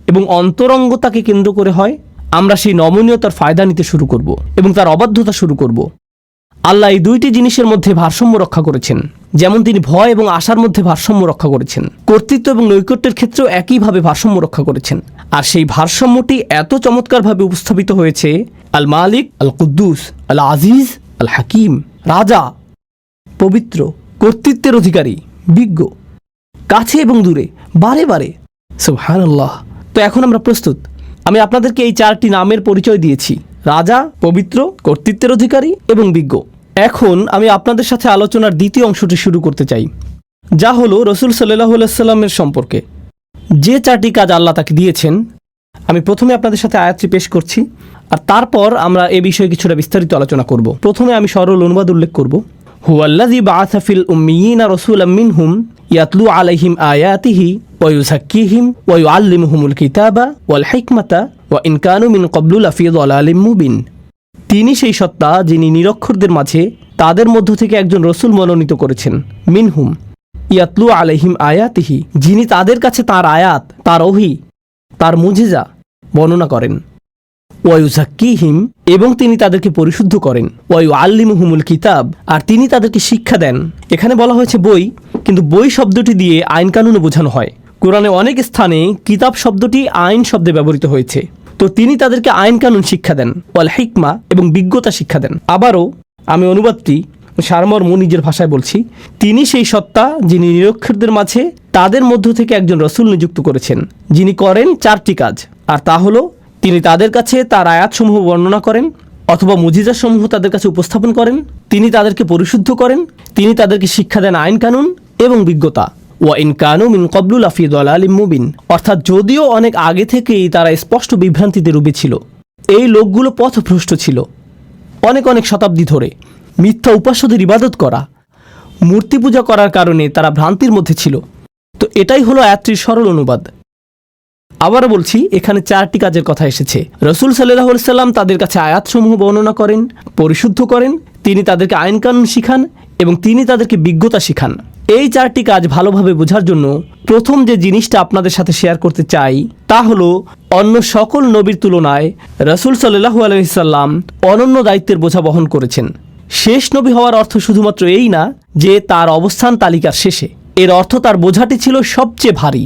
এবং অন্তরঙ্গতাকে কেন্দ্র করে হয়, আমরা সেই নমনীয়তার ফায়দা নিতে শুরু করব এবং তার অবাধ্যতা শুরু করব। আল্লাহ এই দুইটি জিনিসের মধ্যে ভারসাম্য রক্ষা করেছেন, যেমন তিনি ভয় এবং আশার মধ্যে ভারসাম্য রক্ষা করেছেন, কর্তৃত্ব এবং নৈকট্যের ক্ষেত্রেও একইভাবে ভারসাম্য রক্ষা করেছেন। আর সেই ভারসাম্যটি এত চমৎকারভাবে উপস্থাপিত হয়েছে আল মালিক, আল কুদ্দুস, আল আজিজ, আল হাকিম, রাজা, পবিত্র, কর্তৃত্বের অধিকারী, বিজ্ঞ, কাছে এবং দূরে, বারে বারে। সুবহানাল্লাহ। তো এখন আমরা প্রস্তুত। আমি আপনাদেরকে এই 4টি নামের পরিচয় দিয়েছি: রাজা, পবিত্র, কর্তৃত্বের অধিকারী এবং বিজ্ঞ। এখন আমি আপনাদের সাথে আলোচনার দ্বিতীয় অংশটি শুরু করতে চাই, যা হলো রসুল সাল্লাল্লাহু আলাইহি সাল্লামের সম্পর্কে যে 4টি কাজ আল্লাহ তাকে দিয়েছেন। আমি প্রথমে আপনাদের সাথে আয়াতটি পেশ করছি, আর তারপর আমরা এ বিষয়ে কিছুটা বিস্তারিত আলোচনা করব। প্রথমে আমি সরল অনুবাদ উল্লেখ করব। হুয়াল্লাযী বাআসা ফিল উম্মিয়িনা রাসূলাম মিনহুম ইয়াতলু আলাইহিম আয়াতিহি ওয়া ইউযাক্কিহিম ওয়া ইউআল্লিমুহুমুল কিতাবা ওয়াল হিকমাতা ওয়া ইন কানু মিন ক্বাবলু লাফি যালালিম মুবিন। তিনি সেই সত্তা যিনি নিরক্ষরদের মাঝে তাদের মধ্য থেকে একজন রসুল মনোনীত করেছেন। মিনহুম ইয়াতলু আলাইহিম আয়াতিহি, যিনি তাদের কাছে তার আয়াত, তার ওহী, তার মুজিজা বর্ণনা করেন। ওয়া ইউযাক্কিহিম, এবং তিনি তাদেরকে পরিশুদ্ধ করেন। ওয়া ইউআল্লিমুহুমুল কিতাব, আর তিনি তাদেরকে শিক্ষা দেন। এখানে বলা হয়েছে বই, কিন্তু বই শব্দটি দিয়ে আইন কানুনও বোঝানো হয়। কোরআনে অনেক স্থানে কিতাব শব্দটি আইন শব্দে ব্যবহৃত হয়েছে। তো তিনি তাদেরকে আইন কানুন শিক্ষা দেন, ওয়াল হিকমা, এবং বিজ্ঞতা শিক্ষা দেন। আবারও আমি অনুবাদটি সারমর্ম নিজের ভাষায় বলছি। তিনি সেই সত্তা যিনি নিরক্ষরদের মাঝে তাদের মধ্য থেকে একজন রসুল নিযুক্ত করেছেন, যিনি করেন 4টি কাজ। আর তা হলো, তিনি তাদের কাছে তার আয়াতসমূহ বর্ণনা করেন অথবা মুজিজাসমূহ তাদের কাছে উপস্থাপন করেন, তিনি তাদেরকে পরিশুদ্ধ করেন, তিনি তাদেরকে শিক্ষা দেন আইন কানুন এবং বিজ্ঞতা। ওয়া ইন কানু মিন ক্বাবলু লাফি যালালিম মুবিন, অর্থাৎ যদিও অনেক আগে থেকেই তারা স্পষ্ট বিভ্রান্তিতে ডুবে ছিল, এই লোকগুলো পথভ্রষ্ট ছিল। অনেক অনেক শতাব্দী ধরে মিথ্যা উপাস্যদের ইবাদত করা, মূর্তি পূজা করার কারণে তারা ভ্রান্তির মধ্যে ছিল। তো এটাই হলো আয়াতটির সরল অনুবাদ। আবারও বলছি, এখানে 4টি কাজের কথা এসেছে। রসুল সাল্লাল্লাহু আলাইহি সাল্লাম তাদের কাছে আয়াতসমূহ বর্ণনা করেন, পরিশুদ্ধ করেন, তিনি তাদেরকে আইন কানুন শিখান এবং তিনি তাদেরকে বিজ্ঞতা শিখান। এই 4টি কাজ ভালোভাবে বোঝার জন্য প্রথম যে জিনিসটা আপনাদের সাথে শেয়ার করতে চাই তা হলো, অন্য সকল নবীর তুলনায় রসুল সাল্লাল্লাহু আলাইহি সাল্লাম অনন্য দায়িত্বের বোঝা বহন করেছেন। শেষ নবী হওয়ার অর্থ শুধুমাত্র এই না যে তার অবস্থান তালিকার শেষে, এর অর্থ তার বোঝাটি ছিল সবচেয়ে ভারী।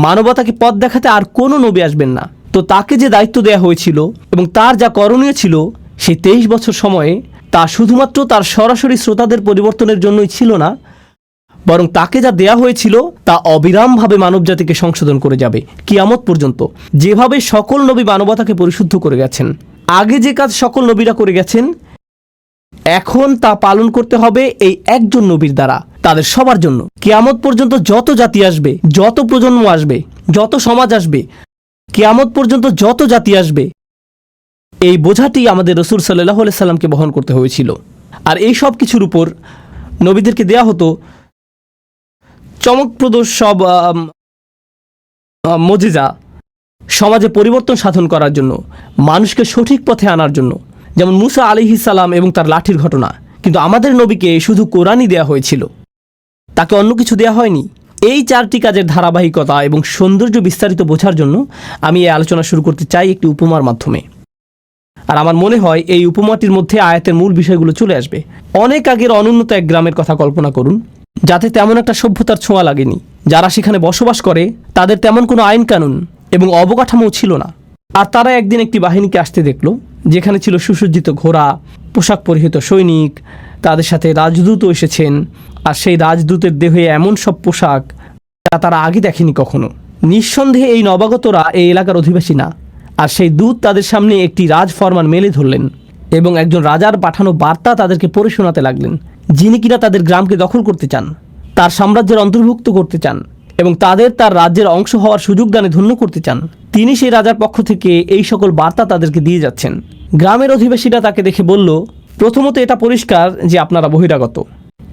মানবতাকে পথ দেখাতে আর কোনো নবী আসবেন না। তো তাকে যে দায়িত্ব দেওয়া হয়েছিল এবং তার যা করণীয় ছিল, সেই 23 বছর সময়ে তা শুধুমাত্র তার সরাসরি শ্রোতাদের পরিবর্তনের জন্যই ছিল না, বরং তাকে যা দেয়া হয়েছিল তা অবিরামভাবে মানবজাতিকে সংশোধন করে যাবে কিয়ামত পর্যন্ত। যেভাবে সকল নবী মানবতাকে পরিশুদ্ধ করে গেছেন, আগে যে কাজ সকল নবীরা করে গেছেন, এখন তা পালন করতে হবে এই একজন নবীর দ্বারা, তাদের সবার জন্য। কিয়ামত পর্যন্ত যত জাতি আসবে, যত প্রজন্ম আসবে, যত সমাজ আসবে, কিয়ামত পর্যন্ত যত জাতি আসবে, এই বোঝাটি আমাদের রসুল সাল্লাল্লাহু আলাইহি সাল্লামকে বহন করতে হয়েছিল। আর এই সব কিছুর উপর নবীদেরকে দেয়া হতো চমকপ্রদ সব মুজিজা, সমাজে পরিবর্তন সাধন করার জন্য, মানুষকে সঠিক পথে আনার জন্য। যেমন মুসা আলাইহিস সালাম এবং তার লাঠির ঘটনা। কিন্তু আমাদের নবীকে শুধু কোরআনই দেয়া হয়েছিল, তাকে অন্য কিছু দেয়া হয়নি। এই 4টি কাজের ধারাবাহিকতা এবং সৌন্দর্য বিস্তারিত বোঝার জন্য আমি এই আলোচনা শুরু করতে চাই একটি উপমার মাধ্যমে। আর আমার মনে হয় এই উপমাটির মধ্যে আয়াতের মূল বিষয়গুলো চলে আসবে। অনেক আগের অনুন্নত এক গ্রামের কথা কল্পনা করুন, যাতে তেমন একটা সভ্যতার ছোঁয়া লাগেনি। যারা সেখানে বসবাস করে তাদের তেমন কোনো আইন কানুন এবং অবকাঠামোও ছিল না। আর তারা একদিন একটি বাহিনীকে আসতে দেখলো, যেখানে ছিল সুসজ্জিত ঘোড়া, পোশাক পরিহিত সৈনিক, তাদের সাথে রাজদূতও এসেছেন। আর সেই রাজদূতের দেহে এমন সব পোশাক যা তারা আগে দেখেনি কখনো। নিঃসন্দেহে এই নবাগতরা এই এলাকার অধিবাসী না। আর সেই দূত তাদের সামনে একটি রাজফরমান মেলে ধরলেন এবং একজন রাজার পাঠানো বার্তা তাদেরকে পড়ে শোনাতে লাগলেন, যিনি কিনা তাদের গ্রামকে দখল করতে চান, তার সাম্রাজ্যের অন্তর্ভুক্ত করতে চান এবং তাদের তার রাজ্যের অংশ হওয়ার সুযোগ দানে ধন্য করতে চান। তিনি সেই রাজার পক্ষ থেকে এই সকল বার্তা তাদেরকে দিয়ে যাচ্ছেন। গ্রামের অধিবাসীরা তাকে দেখে বলল, প্রথমত এটা পরিষ্কার যে আপনারা বহিরাগত,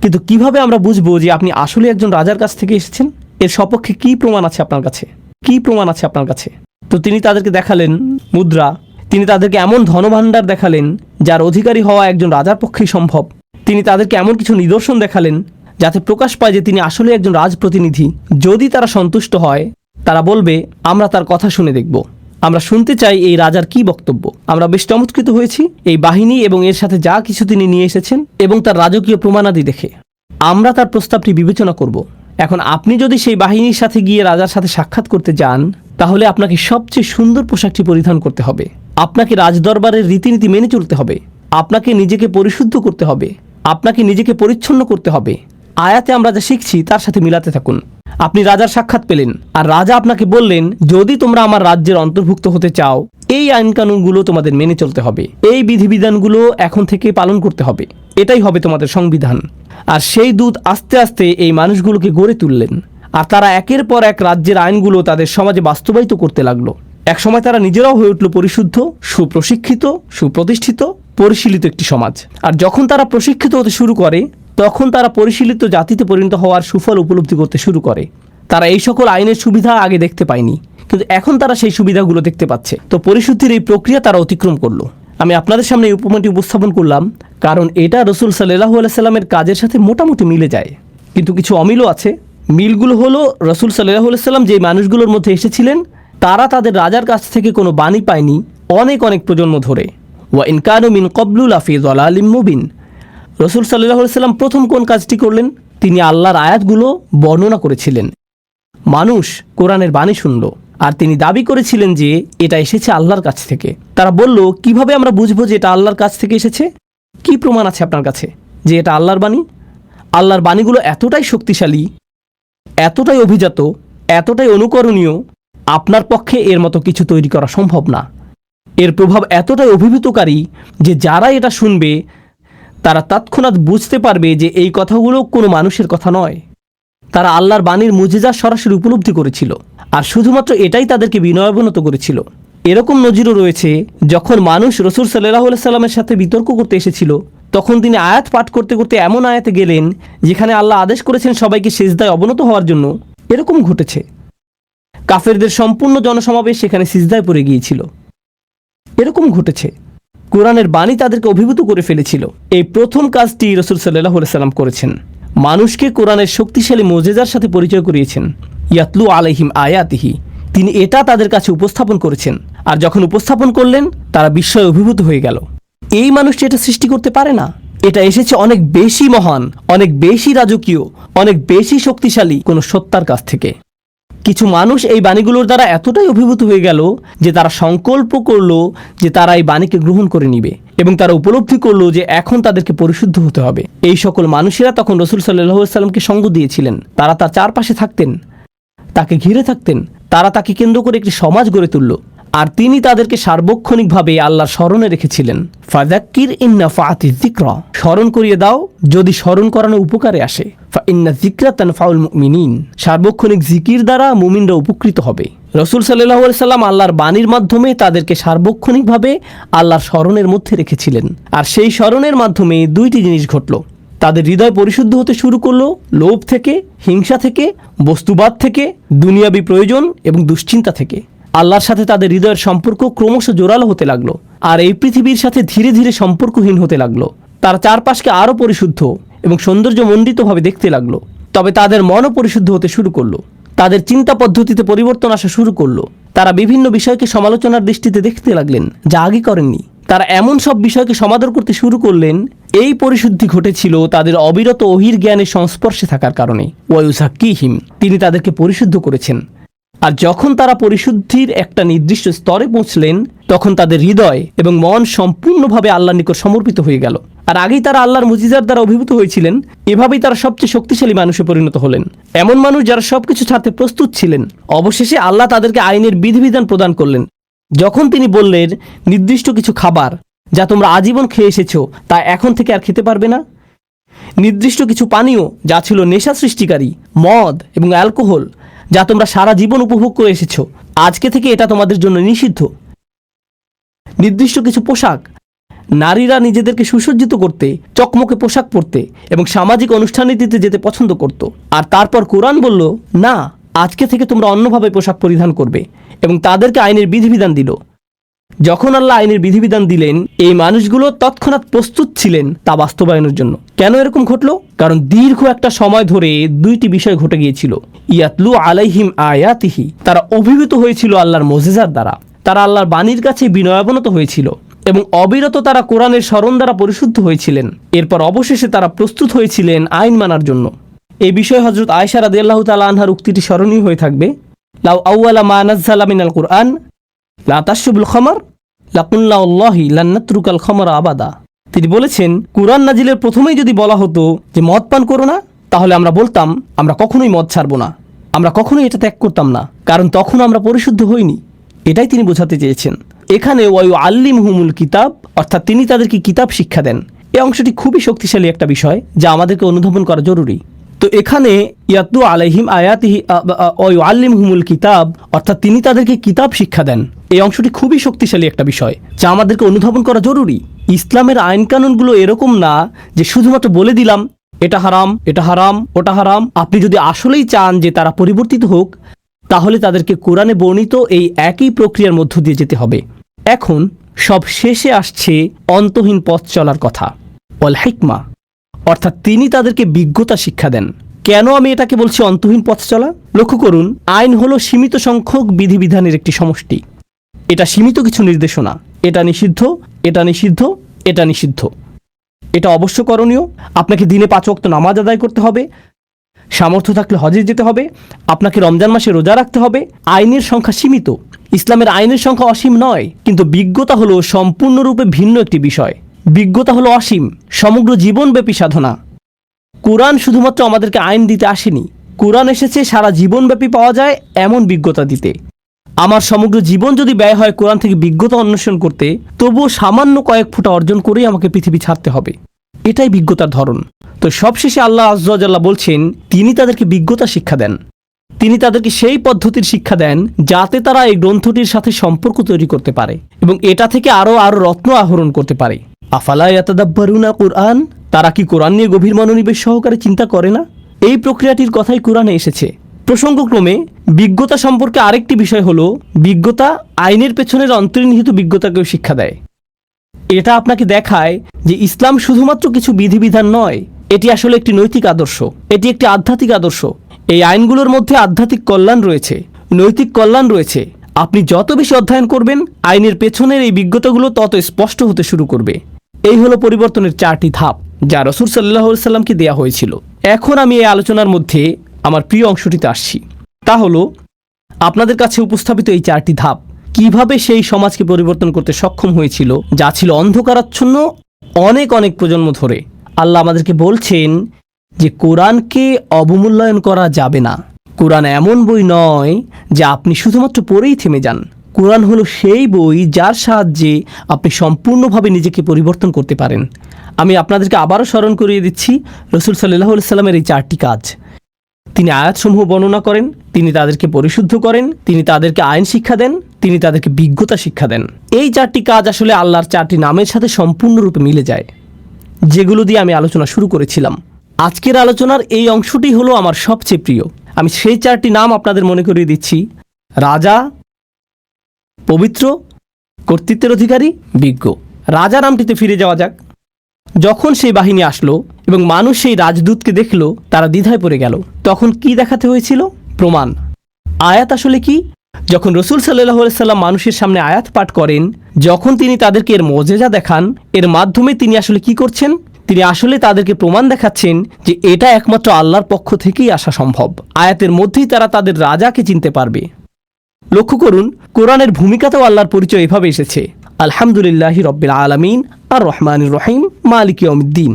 কিন্তু কিভাবে আমরা বুঝবো যে আপনি আসলে একজন রাজার কাছ থেকে এসেছেন? এর সপক্ষে কি প্রমাণ আছে আপনার কাছে? কি প্রমাণ আছে আপনার কাছে? তো তিনি তাদেরকে দেখালেন মুদ্রা, তিনি তাদেরকে এমন ধনভাণ্ডার দেখালেন যার অধিকারী হওয়া একজন রাজার পক্ষেই সম্ভব। তিনি তাদেরকে এমন কিছু নিদর্শন দেখালেন যাতে প্রকাশ পায় যে তিনি আসলে একজন রাজপ্রতিনিধি। যদি তারা সন্তুষ্ট হয়, তারা বলবে আমরা তার কথা শুনে দেখব, আমরা শুনতে চাই এই রাজার কি বক্তব্য। আমরা বেশ চমৎকৃত হয়েছি এই বাহিনী এবং এর সাথে যা কিছু তিনি নিয়ে এসেছেন এবং তার রাজকীয় প্রমাণাদি দেখে। আমরা তার প্রস্তাবটি বিবেচনা করব। এখন আপনি যদি সেই বাহিনীর সাথে গিয়ে রাজার সাথে সাক্ষাৎ করতে যান, তাহলে আপনাকে সবচেয়ে সুন্দর পোশাকটি পরিধান করতে হবে, আপনাকে রাজদরবারের রীতিনীতি মেনে চলতে হবে, আপনাকে নিজেকে পরিশুদ্ধ করতে হবে, আপনাকে নিজেকে পরিচ্ছন্ন করতে হবে, আয়াতে আমরা যা শিখছি তার সাথে মিলাতে থাকুন। আপনি রাজার সাক্ষাৎ পেলেন, আর রাজা আপনাকে বললেন, যদি তোমরা আমার রাজ্যের অন্তর্ভুক্ত হতে চাও, এই আইন কানুনগুলো তোমাদের মেনে চলতে হবে, এই বিধিবিধানগুলো এখন থেকে পালন করতে হবে, এটাই হবে তোমাদের সংবিধান। আর সেই দূত আস্তে আস্তে এই মানুষগুলোকে গড়ে তুললেন, আর তারা একের পর এক রাজ্যের আইনগুলো তাদের সমাজে বাস্তবায়িত করতে লাগলো। একসময় তারা নিজেরাও হয়ে উঠল পরিশুদ্ধ, সুপ্রশিক্ষিত, সুপ্রতিষ্ঠিত, পরিশীলিত একটি সমাজ। আর যখন তারা প্রশিক্ষিত হতে শুরু করে, তখন তারা পরিশীলিত জাতিতে পরিণত হওয়ার সুফল উপলব্ধি করতে শুরু করে। তারা এই সকল আইনের সুবিধা আগে দেখতে পায়নি, কিন্তু এখন তারা সেই সুবিধাগুলো দেখতে পাচ্ছে। তো পরিশুদ্ধির এই প্রক্রিয়া তারা অতিক্রম করলো। আমি আপনাদের সামনে এই উপমাটি উপস্থাপন করলাম কারণ এটা রসুল সাল্লাল্লাহু আলাইহি সাল্লামের কাজের সাথে মোটামুটি মিলে যায়, কিন্তু কিছু অমিলও আছে। মিলগুলো হলো, রসুল সাল্লাল্লাহু আলাইহি সাল্লাম যেই মানুষগুলোর মধ্যে এসেছিলেন, তারা তাদের রাজার কাছ থেকে কোনো বাণী পায়নি অনেক অনেক প্রজন্ম ধরে। ওয়া ইন কানু মিন ক্বাবলু লাফি যালালিম মুবিন। রসুল সাল্লাল্লাহু আলাইহি সাল্লাম প্রথম কোন কাজটি করলেন? তিনি আল্লাহর আয়াতগুলো বর্ণনা করেছিলেন। মানুষ কোরআনের বাণী শুনল, আর তিনি দাবি করেছিলেন যে এটা এসেছে আল্লাহর কাছ থেকে। তারা বলল, কিভাবে আমরা বুঝবো যে এটা আল্লাহর কাছ থেকে এসেছে? কি প্রমাণ আছে আপনার কাছে যে এটা আল্লাহর বাণী? আল্লাহর বাণীগুলো এতটাই শক্তিশালী, এতটাই অভিজাত, এতটাই অনুকরণীয়, আপনার পক্ষে এর মতো কিছু তৈরি করা সম্ভব না। এর প্রভাব এতটাই অভিভূতকারী যে যারা এটা শুনবে তারা তৎক্ষণাৎ বুঝতে পারবে যে এই কথাগুলো কোনো মানুষের কথা নয়। তারা আল্লাহর বাণীর মুজিজা সরাসরি উপলব্ধি করেছিল, আর শুধুমাত্র এটাই তাদেরকে বিনয়াবনত করেছিল। এরকম নজিরও রয়েছে, যখন মানুষ রসুল সাল্লাল্লাহু আলাইহি সাল্লামের সাথে বিতর্ক করতে এসেছিল, তখন তিনি আয়াত পাঠ করতে করতে এমন আয়াতে গেলেন যেখানে আল্লাহ আদেশ করেছেন সবাইকে সিজদায় অবনত হওয়ার জন্য। এরকম ঘটেছে, কাফেরদের সম্পূর্ণ জনসমাবেশ সেখানে সিজদায় পড়ে গিয়েছিল। এরকম ঘটেছে, কোরআনের বাণী তাদেরকে অভিভূত করে ফেলেছিল। এই প্রথম কাজটি রসুল সাল্লাল্লাহু আলাইহি সাল্লাম করেছেন, মানুষকে কোরআনের শক্তিশালী মুজিজার সাথে পরিচয় করিয়েছেন। ইয়াতলু আলাইহিম আয়াতিহি, তিনি এটা তাদের কাছে উপস্থাপন করেছেন, আর যখন উপস্থাপন করলেন তারা বিস্ময়ে অভিভূত হয়ে গেল। এই মানুষটি এটা সৃষ্টি করতে পারে না, এটা এসেছে অনেক বেশি মহান, অনেক বেশি রাজকীয়, অনেক বেশি শক্তিশালী কোনো সত্তার কাছ থেকে। কিছু মানুষ এই বাণীগুলোর দ্বারা এতটাই অভিভূত হয়ে গেল যে তারা সংকল্প করলো যে তারা এই বাণীকে গ্রহণ করে নিবে, এবং তারা উপলব্ধি করলো যে এখন তাদেরকে পরিশুদ্ধ হতে হবে। এই সকল মানুষেরা তখন রসুল সাল্লাল্লাহু আলাইহি সাল্লামকে সঙ্গ দিয়েছিলেন, তারা তার চারপাশে থাকতেন, তাকে ঘিরে থাকতেন, তারা তাকে কেন্দ্র করে একটি সমাজ গড়ে তুলল, আর তিনি তাদেরকে সার্বক্ষণিকভাবে আল্লাহর স্মরণে রেখেছিলেন। ফাযাক্কির ইন নাফাআতিয যিকরা, স্মরণ করিয়ে দাও যদি স্মরণ করানো উপকারে আসে। ফা ইন্না যিকরা তানফাউল মুমিনিন, সার্বক্ষণিক জিকির দ্বারা মুমিনরা উপকৃত হবে। রসুল সাল্লাল্লাহু আলাইহি সাল্লাম আল্লাহর বাণীর মাধ্যমে তাদেরকে সার্বক্ষণিকভাবে আল্লাহর স্মরণের মধ্যে রেখেছিলেন, আর সেই স্মরণের মাধ্যমে দুইটি জিনিস ঘটল। তাদের হৃদয় পরিশুদ্ধ হতে শুরু করলো লোভ থেকে, হিংসা থেকে, বস্তুবাদ থেকে, দুনিয়াবী প্রয়োজন এবং দুশ্চিন্তা থেকে। আল্লাহর সাথে তাদের হৃদয়ের সম্পর্ক ক্রমশ জোরালো হতে লাগলো, আর এই পৃথিবীর সাথে ধীরে ধীরে সম্পর্কহীন হতে লাগলো। তারা চারপাশকে আরও পরিশুদ্ধ এবং সৌন্দর্যমণ্ডিতভাবে দেখতে লাগলো। তবে তাদের মনও পরিশুদ্ধ হতে শুরু করলো, তাদের চিন্তা পদ্ধতিতে পরিবর্তন আসা শুরু করলো। তারা বিভিন্ন বিষয়কে সমালোচনার দৃষ্টিতে দেখতে লাগলেন, যা আগে করেননি। তারা এমন সব বিষয়কে সমাদর করতে শুরু করলেন। এই পরিশুদ্ধি ঘটেছিল তাদের অবিরত ওহির জ্ঞানের সংস্পর্শে থাকার কারণে। ওয়ায়ুযাক্কিহিম, তিনি তাদেরকে পরিশুদ্ধ করেছেন। আর যখন তারা পরিশুদ্ধির একটা নির্দিষ্ট স্তরে পৌঁছলেন, তখন তাদের হৃদয় এবং মন সম্পূর্ণভাবে আল্লাহর নিকট সমর্পিত হয়ে গেল। আর আগেই তারা আল্লাহর মুজিজার দ্বারা অভিভূত হয়েছিলেন। এভাবেই তারা সবচেয়ে শক্তিশালী মানুষে পরিণত হলেন, এমন মানুষ যারা সবকিছু ছাড়তে প্রস্তুত ছিলেন। অবশেষে আল্লাহ তাদেরকে আইনের বিধিবিধান প্রদান করলেন। যখন তিনি বললেন, নির্দিষ্ট কিছু খাবার যা তোমরা আজীবন খেয়ে এসেছো তা এখন থেকে আর খেতে পারবে না, নির্দিষ্ট কিছু পানীয় যা ছিল নেশা সৃষ্টিকারী, মদ এবং অ্যালকোহল, যা তোমরা সারা জীবন উপভোগ করে এসেছো, আজকে থেকে এটা তোমাদের জন্য নিষিদ্ধ, নির্দিষ্ট কিছু পোশাক, নারীরা নিজেদেরকে সুসজ্জিত করতে, চকমকে পোশাক পরতে এবং সামাজিক অনুষ্ঠানীতিতে যেতে পছন্দ করত। আর তারপর কোরআন বলল, না, আজকে থেকে তোমরা অন্যভাবে পোশাক পরিধান করবে, এবং তাদেরকে আইনের বিধিবিধান দিল। যখন আল্লাহ আইনের বিধিবিধান দিলেন, এই মানুষগুলো তৎক্ষণাৎ প্রস্তুত ছিলেন তা বাস্তবায়নের জন্য। কেন এরকম ঘটল? কারণ দীর্ঘ একটা সময় ধরে দুইটি বিষয় ঘটে গিয়েছিল। ইয়াতলু আলাইহিম আয়াতিহি, তারা অভিভূত হয়েছিল আল্লাহর মুজিজার দ্বারা, তারা আল্লাহর বাণীর কাছে বিনয়াবনত হয়েছিল, এবং অবিরত তারা কোরআনের স্মরণ দ্বারা পরিশুদ্ধ হয়েছিলেন। এরপর অবশেষে তারা প্রস্তুত হয়েছিলেন আইন মানার জন্য। এই বিষয়ে হযরত আয়েশা রাদিয়াল্লাহু তাআলা আনহার উক্তিটি স্মরণীয় হয়ে থাকবে, লাউ আউয়ালা মা নাযালা মিনাল কুরআন লা তাশরবুল খামর লাকুল্লা আল্লাহি লান নাতরুকাল খামরা আবাদা। তিনি বলেছেন, কুরআন নাজিলের প্রথমেই যদি বলা হতো যে মদ পান করো না, তাহলে আমরা বলতাম আমরা কখনোই মদ ছাড়বো না, আমরা কখনোই এটা ত্যাগ করতাম না, কারণ তখন আমরা পরিশুদ্ধ হইনি। এটাই তিনি বোঝাতে চেয়েছেন। এখানে ওয়ায়ু আল্লিমহুমুল কিতাব, অর্থাৎ তিনি তাদেরকে কিতাব শিক্ষা দেন, এই অংশটি খুবই শক্তিশালী একটা বিষয় যা আমাদেরকে অনুধাবন করা জরুরি। তো এখানে ইয়াতলু আলাইহিম আয়াতিহি ওয়ায়ু আল্লিমহুমুল কিতাব, অর্থাৎ তিনি তাদেরকে কিতাব শিক্ষা দেন, এই অংশটি খুবই শক্তিশালী একটা বিষয় যা আমাদেরকে অনুধাবন করা জরুরি। ইসলামের আইন কানুনগুলো এরকম না যে শুধুমাত্র বলে দিলাম এটা হারাম, এটা হারাম, ওটা হারাম। আপনি যদি আসলেই চান যে তারা পরিবর্তিত হোক, তাহলে তাদেরকে কোরআনে বর্ণিত এই একই প্রক্রিয়ার মধ্য দিয়ে যেতে হবে। এখন সব শেষে আসছে অন্তহীন পথ চলার কথা, ওয়াল হিকমা, অর্থাৎ তিনি তাদেরকে বিজ্ঞতা শিক্ষা দেন। কেন আমি এটাকে বলছি অন্তহীন পথ চলা? লক্ষ্য করুন, আইন হলো সীমিত সংখ্যক বিধিবিধানের একটি সমষ্টি। এটা সীমিত কিছু নির্দেশনা, এটা নিষিদ্ধ, এটা নিষিদ্ধ, এটা নিষিদ্ধ, এটা অবশ্য করণীয়। আপনাকে দিনে 5 ওয়াক্ত নামাজ আদায় করতে হবে, সামর্থ্য থাকলে হজে যেতে হবে, আপনাকে রমজান মাসে রোজা রাখতে হবে। আইনের সংখ্যা সীমিত, ইসলামের আইনের সংখ্যা অসীম নয়। কিন্তু বিজ্ঞতা হলো সম্পূর্ণরূপে ভিন্ন একটি বিষয়। বিজ্ঞতা হলো অসীম, সমগ্র জীবনব্যাপী সাধনা। কোরআন শুধুমাত্র আমাদেরকে আইন দিতে আসেনি, কোরআন এসেছে সারা জীবনব্যাপী পাওয়া যায় এমন বিজ্ঞতা দিতে। আমার সমগ্র জীবন যদি ব্যয় হয় কোরআন থেকে বিজ্ঞতা অন্বেষণ করতে, তবুও সামান্য কয়েক ফুটা অর্জন করেই আমাকে পৃথিবী ছাড়তে হবে। এটাই বিজ্ঞতার ধরন। তো সবশেষে আল্লাহ আযজা ওয়া জাল্লা বলছেন তিনি তাদেরকে বিজ্ঞতা শিক্ষা দেন, তিনি তাদেরকে সেই পদ্ধতির শিক্ষা দেন যাতে তারা এই গ্রন্থটির সাথে সম্পর্ক তৈরি করতে পারে এবং এটা থেকে আরও রত্ন আহরণ করতে পারে। আফালা ইয়াতাদাব্বারুনা কুরআন, তারা কি কোরআন নিয়ে গভীর মনোনিবেশ সহকারে চিন্তা করে না? এই প্রক্রিয়াটির কথাই কোরআনে এসেছে। প্রসঙ্গক্রমে বিজ্ঞতা সম্পর্কে আরেকটি বিষয় হলো, বিজ্ঞতা আইনের পেছনের অন্তর্নিহিত বিজ্ঞতাকেও শিক্ষা দেয়। এটা আপনাকে দেখায় যে ইসলাম শুধুমাত্র কিছু বিধিবিধান নয়, এটি আসলে একটি নৈতিক আদর্শ, এটি একটি আধ্যাত্মিক আদর্শ। এই আইনগুলোর মধ্যে আধ্যাত্মিক কল্যাণ রয়েছে, নৈতিক কল্যাণ রয়েছে। আপনি যত বেশি অধ্যয়ন করবেন, আইনের পেছনের এই বিজ্ঞতাগুলো তত স্পষ্ট হতে শুরু করবে। এই হলো পরিবর্তনের 4টি ধাপ যা রাসূল সাল্লাল্লাহু আলাইহি সাল্লামকে দেয়া হয়েছিল। এখন আমি এই আলোচনার মধ্যে আমার প্রিয় অংশটিতে আসছি। তা হলো আপনাদের কাছে উপস্থাপিত এই 4টি ধাপ কিভাবে সেই সমাজকে পরিবর্তন করতে সক্ষম হয়েছিল যা ছিল অন্ধকারাচ্ছন্ন অনেক অনেক প্রজন্ম ধরে। আল্লাহ আমাদেরকে বলছেন যে কোরআনকে অবমূল্যায়ন করা যাবে না। কোরআন এমন বই নয় যে আপনি শুধুমাত্র পড়েই থেমে যান। কোরআন হলো সেই বই যার সাহায্যে আপনি সম্পূর্ণভাবে নিজেকে পরিবর্তন করতে পারেন। আমি আপনাদেরকে আবারও স্মরণ করিয়ে দিচ্ছি রাসূল সাল্লাল্লাহু আলাইহি সাল্লামের এই 4টি কাজ। তিনি আয়াতসমূহ বর্ণনা করেন, তিনি তাদেরকে পরিশুদ্ধ করেন, তিনি তাদেরকে আইন শিক্ষা দেন, তিনি তাদেরকে বিজ্ঞতা শিক্ষা দেন। এই 4টি কাজ আসলে আল্লাহর 4টি নামের সাথে সম্পূর্ণরূপে মিলে যায়, যেগুলো দিয়ে আমি আলোচনা শুরু করেছিলাম। আজকের আলোচনার এই অংশটি হলো আমার সবচেয়ে প্রিয়। আমি সেই 4টি নাম আপনাদের মনে করিয়ে দিচ্ছি: রাজা, পবিত্র, কর্তৃত্বের অধিকারী, বিজ্ঞ। রাজা নামটিতে ফিরে যাওয়া যাক। যখন সেই বাহিনী আসলো এবং মানুষ সেই রাজদূতকে দেখল, তারা দ্বিধায় পড়ে গেল। তখন কি দেখাতে হয়েছিল? প্রমাণ। আয়াত আসলে কি? যখন রাসূল সাল্লাল্লাহু আলাইহি সাল্লাম মানুষের সামনে আয়াত পাঠ করেন, যখন তিনি তাদেরকে এর মুজিজা দেখান, এর মাধ্যমে তিনি আসলে কি করছেন? তিনি আসলে তাদেরকে প্রমাণ দেখাচ্ছেন যে এটা একমাত্র আল্লাহর পক্ষ থেকেই আসা সম্ভব। আয়াতের মধ্যেই তারা তাদের রাজাকে চিনতে পারবে। লক্ষ্য করুন, কোরআনের ভূমিকাতেও আল্লাহর পরিচয় এভাবে এসেছে: আলহামদুলিল্লাহি রব্বিল আলামিন, আর রহমানির রহিম, মালিক ইয়াউমিদ্দিন।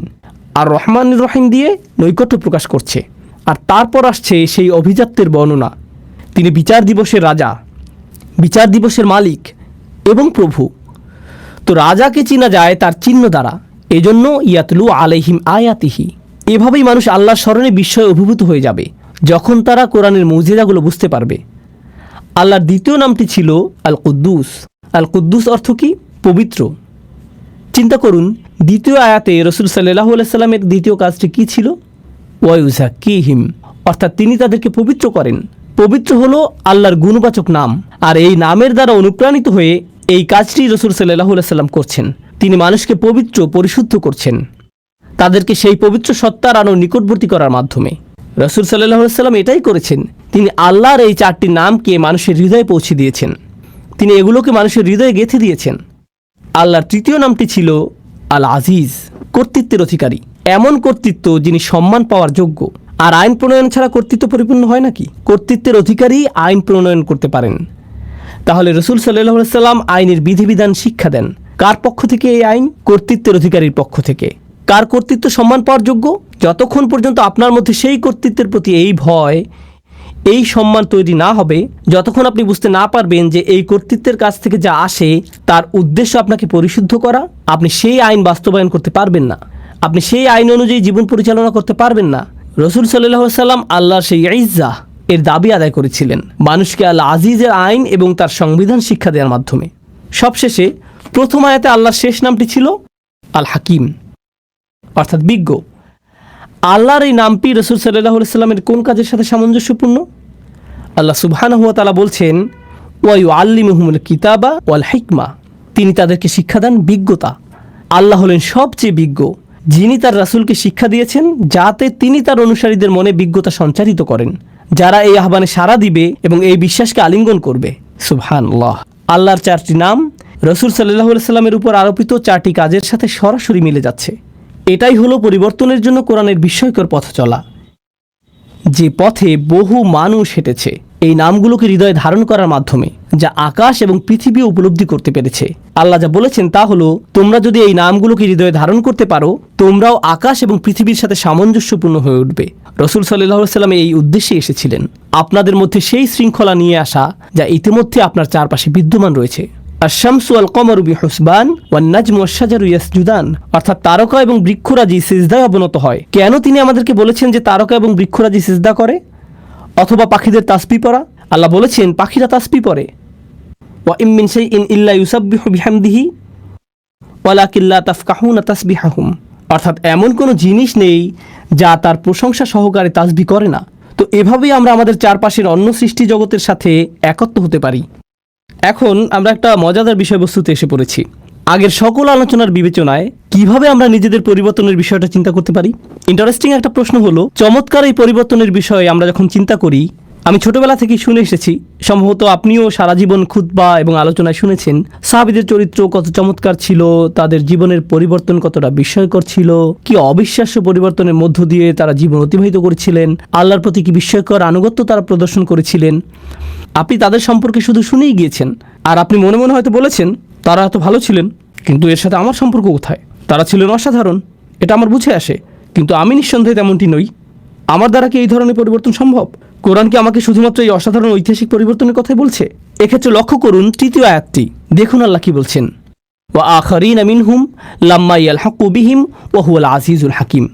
আর রহমানির রহিম দিয়ে নৈকট্য প্রকাশ করছে। আর তারপর আসছে সেই অভিজাত্যের বর্ণনা। তিনি বিচার দিবসের রাজা, বিচার দিবসের মালিক এবং প্রভু। তো রাজাকে চিনা যায় তার চিহ্ন দ্বারা। এজন্য ইয়াতলু আলাইহিম আয়াতিহি, এভাবেই মানুষ আল্লাহর স্মরণে বিস্ময়ে অভিভূত হয়ে যাবে যখন তারা কোরআনের মুজিজাগুলো বুঝতে পারবে। আল্লাহর দ্বিতীয় নামটি ছিল আল কুদ্দুস। আল কুদ্দুস অর্থ কি? পবিত্র। চিন্তা করুন, দ্বিতীয় আয়াতে রাসূল সাল্লাল্লাহু আলাইহি সাল্লামের দ্বিতীয় কাজটি কি ছিল? ওয়ায়ুযাক্কিহিম, অর্থাৎ তিনি তাদেরকে পবিত্র করেন। পবিত্র হলো আল্লাহর গুণবাচক নাম, আর এই নামের দ্বারা অনুপ্রাণিত হয়ে এই কাজটি রাসূল সাল্লাল্লাহু আলাইহি সাল্লাম করছেন। তিনি মানুষকে পবিত্র, পরিশুদ্ধ করছেন, তাদেরকে সেই পবিত্র সত্তার আরও নিকটবর্তী করার মাধ্যমে। রাসূল সাল্লাল্লাহু আলাইহি সাল্লাম এটাই করেছেন। তিনি আল্লাহর এই 4টি নামকে মানুষের হৃদয়ে পৌঁছে দিয়েছেন, তিনি এগুলোকে মানুষের হৃদয়ে গেঁথে দিয়েছেন। আল্লাহর তৃতীয় নামটি ছিল আল আজিজ, কর্তৃত্বের অধিকারী। এমন কর্তৃত্ব যিনি সম্মান পাওয়ার যোগ্য। আর আইন প্রণয়ন ছাড়া কর্তৃত্ব পরিপূর্ণ হয় নাকি? কর্তৃত্বের অধিকারী আইন প্রণয়ন করতে পারেন। তাহলে রাসূল সাল্লাল্লাহু আলাইহি সাল্লাম আইনের বিধিবিধান শিক্ষা দেন। কার পক্ষ থেকে এই আইন? কর্তৃত্বের অধিকারীর পক্ষ থেকে। কার কর্তৃত্ব সম্মান পাওয়ার যোগ্য? যতক্ষণ পর্যন্ত আপনার মধ্যে সেই কর্তৃত্বের প্রতি এই ভয়, এই সম্মান তৈরি না হবে, যতক্ষণ আপনি বুঝতে না পারবেন যে এই কর্তৃত্বের কাছ থেকে যা আসে তার উদ্দেশ্য আপনাকে পরিশুদ্ধ করা, আপনি সেই আইন বাস্তবায়ন করতে পারবেন না, আপনি সেই আইন অনুযায়ী জীবন পরিচালনা করতে পারবেন না। রসুল সাল্লাল্লাহু আলাইহি সাল্লাম আল্লাহর সেই ইজ্জাহ এর দাবি আদায় করেছিলেন মানুষকে আল আজিজের আইন এবং তার সংবিধান শিক্ষা দেওয়ার মাধ্যমে। সবশেষে প্রথম আয়াতে আল্লাহর শেষ নামটি ছিল আল হাকিম, অর্থাৎ বিজ্ঞ। আল্লাহর এই নামটি রসুল সাল্লাল্লাহু আলাইহি সাল্লামের কোন কাজের সাথে সামঞ্জস্যপূর্ণ? আল্লাহ সুবহানাহু ওয়া তাআলা বলছেন, ওয়া ইউআল্লিমুহুমুল কিতাবা ওয়াল হিকমা, তিনি তাদেরকে শিক্ষা দেন বিজ্ঞতা। আল্লাহ হলেন সবচেয়ে বিজ্ঞ, যিনি তার রাসূলকে শিক্ষা দিয়েছেন যাতে তিনি তার অনুসারীদের মনে বিজ্ঞতা সঞ্চারিত করেন, যারা এই আহ্বানে সাড়া দিবে এবং এই বিশ্বাসকে আলিঙ্গন করবে। সুবহানাল্লাহ। আল্লাহর 4টি নাম রসুল সাল্লাল্লাহু আলাইহি সাল্লামের উপর আরোপিত 4টি কাজের সাথে সরাসরি মিলে যাচ্ছে। এটাই হলো পরিবর্তনের জন্য কোরআনের বিস্ময়কর পথ চলা, যে পথে বহু মানুষ হেঁটেছে এই নামগুলোকে হৃদয়ে ধারণ করার মাধ্যমে, যা আকাশ এবং পৃথিবী উপলব্ধি করতে পেরেছে। আল্লাহ যা বলেছেন তা হলো, তোমরা যদি এই নামগুলোকে হৃদয়ে ধারণ করতে পারো, তোমরাও আকাশ এবং পৃথিবীর সাথে সামঞ্জস্যপূর্ণ হয়ে উঠবে। রসুল সাল্লাল্লাহু আলাইহি সাল্লাম এই উদ্দেশ্যে এসেছিলেন, আপনাদের মধ্যে সেই শৃঙ্খলা নিয়ে আসা যা ইতিমধ্যে আপনার চারপাশে বিদ্যমান রয়েছে। আশ-শামসু ওয়াল কমারু বিহুসবান ওয়ান নাজমু ওয়াশ-শাজারু ইয়াসজুদান, অর্থাৎ তারকা এবং বৃক্ষরাজি সিজদায় অবনত হয়। কেন তিনি আমাদেরকে বলেছেন যে তারকা এবং বৃক্ষরাজি সিজদা করে? অথবা পাখিদের তাসবিহ পড়া? আল্লাহ বলেছেন পাখিরা তাসবিহ পড়ে। ওয়া ইম মিন শাইইন ইল্লা ইউসাব্বিহু বিহামদিহি ওয়ালাকিন লা তাফকাহুনা তাসবিহাহুম, অর্থাৎ এমন কোনো জিনিস নেই যা তার প্রশংসা সহকারে তাসবিহ করে না। তো এভাবেই আমরা আমাদের চারপাশের অন্য সৃষ্টি জগতের সাথে একত্র হতে পারি। এখন আমরা একটা মজাদার বিষয়বস্তুতে এসে পড়েছি। আগের সকল আলোচনার বিবেচনায় কিভাবে আমরা নিজেদের পরিবর্তনের বিষয়টা চিন্তা করতে পারি? ইন্টারেস্টিং একটা প্রশ্ন হলো, চমৎকার এই পরিবর্তনের বিষয়ে আমরা যখন চিন্তা করি, আমি ছোটবেলা থেকেই শুনে এসেছি, সম্ভবত আপনিও সারা জীবন খুতবা এবং আলোচনায় শুনেছেন, সাহাবীদের চরিত্র কত চমৎকার ছিল, তাদের জীবনের পরিবর্তন কতটা বিস্ময়কর ছিল, কি অবিশ্বাস্য পরিবর্তনের মধ্য দিয়ে তারা জীবন অতিবাহিত করেছিলেন, আল্লাহর প্রতি কি বিস্ময়কর আনুগত্য তারা প্রদর্শন করেছিলেন। আপনি তাদের সম্পর্কে শুধু শুনেই গিয়েছেন, আর আপনি মনে মনে হয়তো বলেছেন তারা এত ভালো ছিলেন, কিন্তু এর সাথে আমার সম্পর্ক কোথায়? তারা ছিলেন অসাধারণ, এটা আমার বুঝে আসে, কিন্তু আমি নিঃসন্দেহে তেমনটি নই। আমার দ্বারা কি এই ধরনের পরিবর্তন সম্ভব? কোরআন কি আমাকে শুধুমাত্র এই অসাধারণ ঐতিহাসিক পরিবর্তনের কথাই বলছে? এক্ষেত্রে লক্ষ্য করুন তৃতীয় আয়াতটি, দেখুন আল্লাহ কি বলছেন, ওয়া আখারিনা মিনহুম লাম্মা ইয়ালহাকু বিহিম ওয়া হুয়াল আজিজুল হাকিম,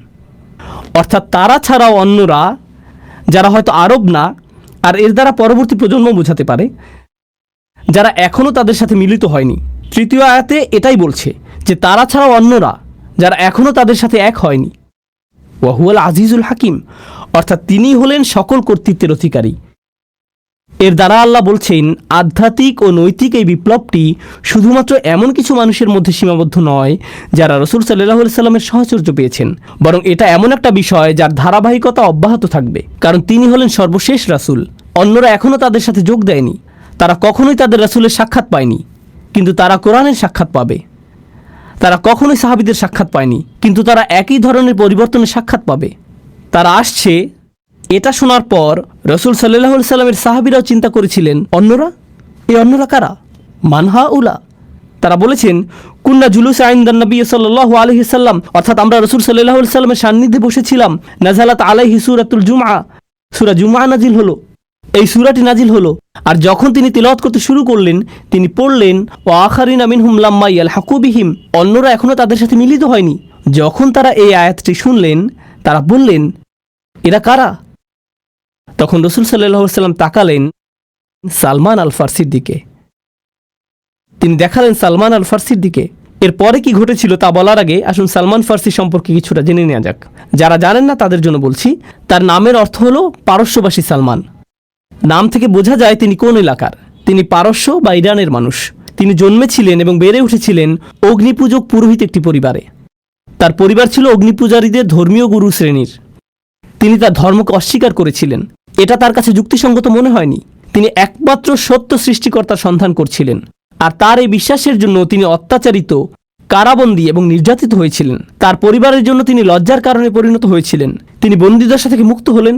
অর্থাৎ তারা ছাড়াও অন্যরা, যারা হয়তো আরব না, আর এর দ্বারা পরবর্তী প্রজন্ম বোঝাতে পারে, যারা এখনও তাদের সাথে মিলিত হয়নি। তৃতীয় আয়াতে এটাই বলছে যে তারা ছাড়াও অন্যরা, যারা এখনও তাদের সাথে এক হয়নি। ওয়া হুয়াল আজিজুল হাকিম, অর্থাৎ তিনি হলেন সকল কর্তৃত্বের অধিকারী। এর দ্বারা আল্লাহ বলছেন আধ্যাত্মিক ও নৈতিক এই বিপ্লবটি শুধুমাত্র এমন কিছু মানুষের মধ্যে সীমাবদ্ধ নয় যারা রাসূল সাল্লাল্লাহু আলাইহি সাল্লামের সাহচর্য পেয়েছেন, বরং এটা এমন একটা বিষয় যার ধারাবাহিকতা অব্যাহত থাকবে, কারণ তিনি হলেন সর্বশেষ রাসূল। অন্যরা এখনও তাদের সাথে যোগ দেয়নি, তারা কখনোই তাদের রাসূলের সাক্ষাৎ পায়নি, কিন্তু তারা কোরআনের সাক্ষাৎ পাবে। তারা কখনোই সাহাবীদের সাক্ষাৎ পায়নি, কিন্তু তারা একই ধরনের পরিবর্তনের সাক্ষাৎ পাবে। তারা আসছে। এটা শোনার পর রাসূল সাল্লাল্লাহু আলাইহি সাল্লামের সাহাবীরাও চিন্তা করেছিলেন, অন্যরা? এই অন্যরা কারা? মানহা উলা। তারা বলেছেন, কুন্না জুলুস ইনদান নবী সাল্লাল্লাহু আলাইহি সাল্লাম, অর্থাৎ আমরা রাসূল সাল্লাল্লাহু আলাইহি সাল্লামের সান্নিধ্যে বসেছিলাম। নাযালাত আলাইহি সূরাতুল জুমআ, সূরা জুমআ নাজিল হলো। এই সূরাটি নাজিল হলো, আর যখন তিনি তিলাওয়াত করতে শুরু করলেন, তিনি পড়লেন ওয়া আখারিনা মিনহুম লাম্মা ইয়ালহাকু বিহিম, অন্যরা এখনও তাদের সাথে মিলিত হয়নি। যখন তারা এই আয়াতটি শুনলেন, তারা বললেন, এরা কারা? তখন রাসূল সাল্লাল্লাহু আলাইহি সাল্লাম তাকালেন সালমান আল ফারসির দিকে। তিনি দেখালেন সালমান আল ফারসির দিকে। এরপরে কি ঘটেছিল তা বলার আগে আসুন সালমান ফারসি সম্পর্কে কিছুটা জেনে নেওয়া যাক। যারা জানেন না তাদের জন্য বলছি, তার নামের অর্থ হলো পারস্যবাসী সালমান। নাম থেকে বোঝা যায় তিনি কোন এলাকার। তিনি পারস্য বা ইরানের মানুষ। তিনি জন্মেছিলেন এবং বেড়ে উঠেছিলেন অগ্নিপূজক পুরোহিত একটি পরিবারে। তার পরিবার ছিল অগ্নিপূজারীদের ধর্মীয় গুরু শ্রেণীর। তিনি তার ধর্মকে অস্বীকার করেছিলেন, এটা তার কাছে যুক্তিসঙ্গত মনে হয়নি। তিনি একমাত্র সত্য সৃষ্টিকর্তার সন্ধান করছিলেন, আর তার এই বিশ্বাসের জন্য তিনি অত্যাচারিত, কারাবন্দী এবং নির্যাতিত হয়েছিলেন। তার পরিবারের জন্য তিনি লজ্জার কারণে পরিণত হয়েছিলেন। তিনি বন্দিদশা থেকে মুক্ত হলেন,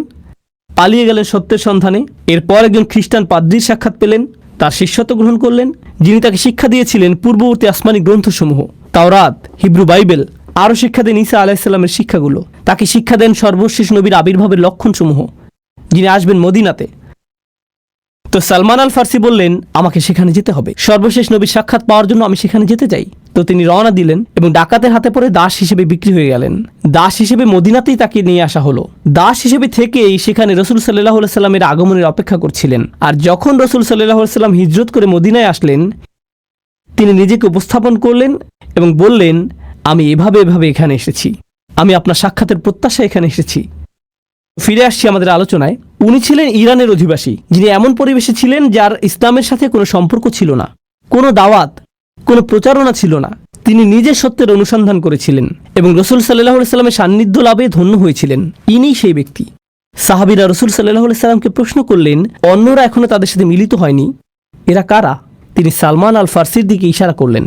পালিয়ে গেলেন সত্যের সন্ধানে। এরপর একজন খ্রিস্টান পাদ্রীর সাক্ষাৎ পেলেন, তার শিষ্যত্ব গ্রহণ করলেন, যিনি তাকে শিক্ষা দিয়েছিলেন পূর্ববর্তী আসমানি গ্রন্থসমূহ, তাওরাত, হিব্রু বাইবেল আরও শিক্ষা দেন ঈসা আলাইহিসসালামের শিক্ষাগুলো, তাকে শিক্ষা দেন সর্বশেষ নবীর আবির্ভাবের লক্ষণসমূহ, যিনি আসবেন মদিনাতে। তো সালমান আল ফার্সি বললেন, আমাকে সেখানে যেতে হবে, সর্বশেষ নবীর সাক্ষাৎ পাওয়ার জন্য আমি সেখানে যেতে চাই। তো তিনি রওনা দিলেন এবং ডাকাতের হাতে পড়ে দাস হিসেবে বিক্রি হয়ে গেলেন। দাস হিসেবে মদিনাতেই তাকে নিয়ে আসা হলো। দাস হিসেবে থেকেই সেখানে রসুল সাল্লাল্লাহু আলাইহি সাল্লামের আগমনের অপেক্ষা করছিলেন। আর যখন রসুল সাল্লাল্লাহু আলাইহি সাল্লাম হিজরত করে মদিনায় আসলেন, তিনি নিজেকে উপস্থাপন করলেন এবং বললেন, আমি এভাবে এখানে এসেছি, আমি আপনার সাক্ষাতের প্রত্যাশায় এখানে এসেছি। ফিরে আসছি আমাদের আলোচনায়। উনি ছিলেন ইরানের অধিবাসী, যিনি এমন পরিবেশে ছিলেন যার ইসলামের সাথে কোনো সম্পর্ক ছিল না, কোনো দাওয়াত, কোনো প্রচারণা ছিল না। তিনি নিজে সত্যের অনুসন্ধান করেছিলেন এবং রসুল সাল্লাল্লাহু আলাইহি সাল্লামের সান্নিধ্য লাভে ধন্য হয়েছিলেন। ইনিই সেই ব্যক্তি। সাহাবীরা রসুল সাল্লাল্লাহু আলাইহি সাল্লামকে প্রশ্ন করলেন, অন্যরা এখনো তাদের সাথে মিলিত হয়নি, এরা কারা? তিনি সালমান আল ফার্সির দিকে ইশারা করলেন।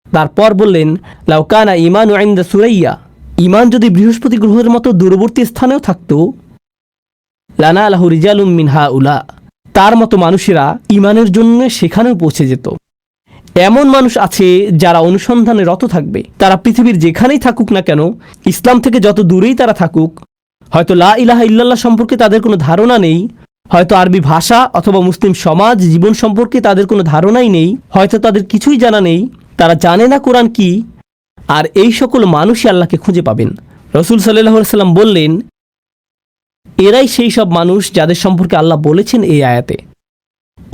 তারপর বললেন, লাউকানা ঈমানু ইনদা সুরাইয়া, ঈমান যদি বৃহস্পতি গ্রহের মতো দূরবর্তী স্থানেও থাকত, লানা লাহু রিজালুম মিন হাউলা, তার মতো মানুষেরা ঈমানের জন্য সেখানেও পৌঁছে যেত। এমন মানুষ আছে যারা অনুসন্ধানে রত থাকবে। তারা পৃথিবীর যেখানেই থাকুক না কেন, ইসলাম থেকে যত দূরেই তারা থাকুক, হয়তো লা ইলাহা ইল্লাল্লাহ সম্পর্কে তাদের কোনো ধারণা নেই, হয়তো আরবি ভাষা অথবা মুসলিম সমাজ জীবন সম্পর্কে তাদের কোনো ধারণাই নেই, হয়তো তাদের কিছুই জানা নেই, তারা জানে না কোরআন কি, আর এই সকল মানুষই আল্লাহকে খুঁজে পাবেন। রসুল সাল্লাল্লাহু আলাইহি সাল্লাম বললেন, এরাই সেই সব মানুষ যাদের সম্পর্কে আল্লাহ বলেছেন এই আয়াতে।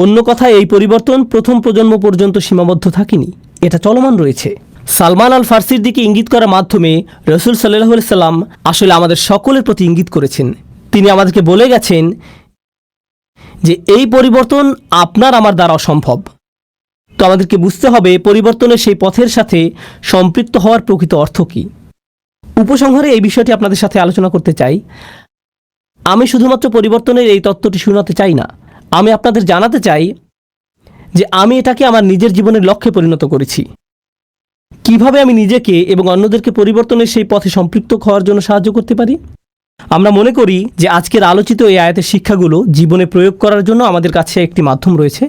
অন্য কথায়, এই পরিবর্তন প্রথম প্রজন্ম পর্যন্ত সীমাবদ্ধ থাকেনি, এটা চলমান রয়েছে। সালমান আল ফার্সির দিকে ইঙ্গিত করার মাধ্যমে রসুল সাল্লাল্লাহু আলাইহি সাল্লাম আসলে আমাদের সকলের প্রতি ইঙ্গিত করেছেন। তিনি আমাদেরকে বলে গেছেন যে এই পরিবর্তন আপনার আমার দ্বারা অসম্ভব। তো আমাদেরকে বুঝতে হবে পরিবর্তনের সেই পথের সাথে সম্পৃক্ত হওয়ার প্রকৃত অর্থ কী। উপসংহারে এই বিষয়টি আপনাদের সাথে আলোচনা করতে চাই। আমি শুধুমাত্র পরিবর্তনের এই তত্ত্বটি শোনাতে চাই না, আমি আপনাদের জানাতে চাই যে আমি এটাকে আমার নিজের জীবনের লক্ষ্যে পরিণত করেছি। কিভাবে আমি নিজেকে এবং অন্যদেরকে পরিবর্তনের সেই পথে সম্পৃক্ত হওয়ার জন্য সাহায্য করতে পারি। আমরা মনে করি যে আজকের আলোচিত এই আয়াতের শিক্ষাগুলো জীবনে প্রয়োগ করার জন্য আমাদের কাছে একটি মাধ্যম রয়েছে,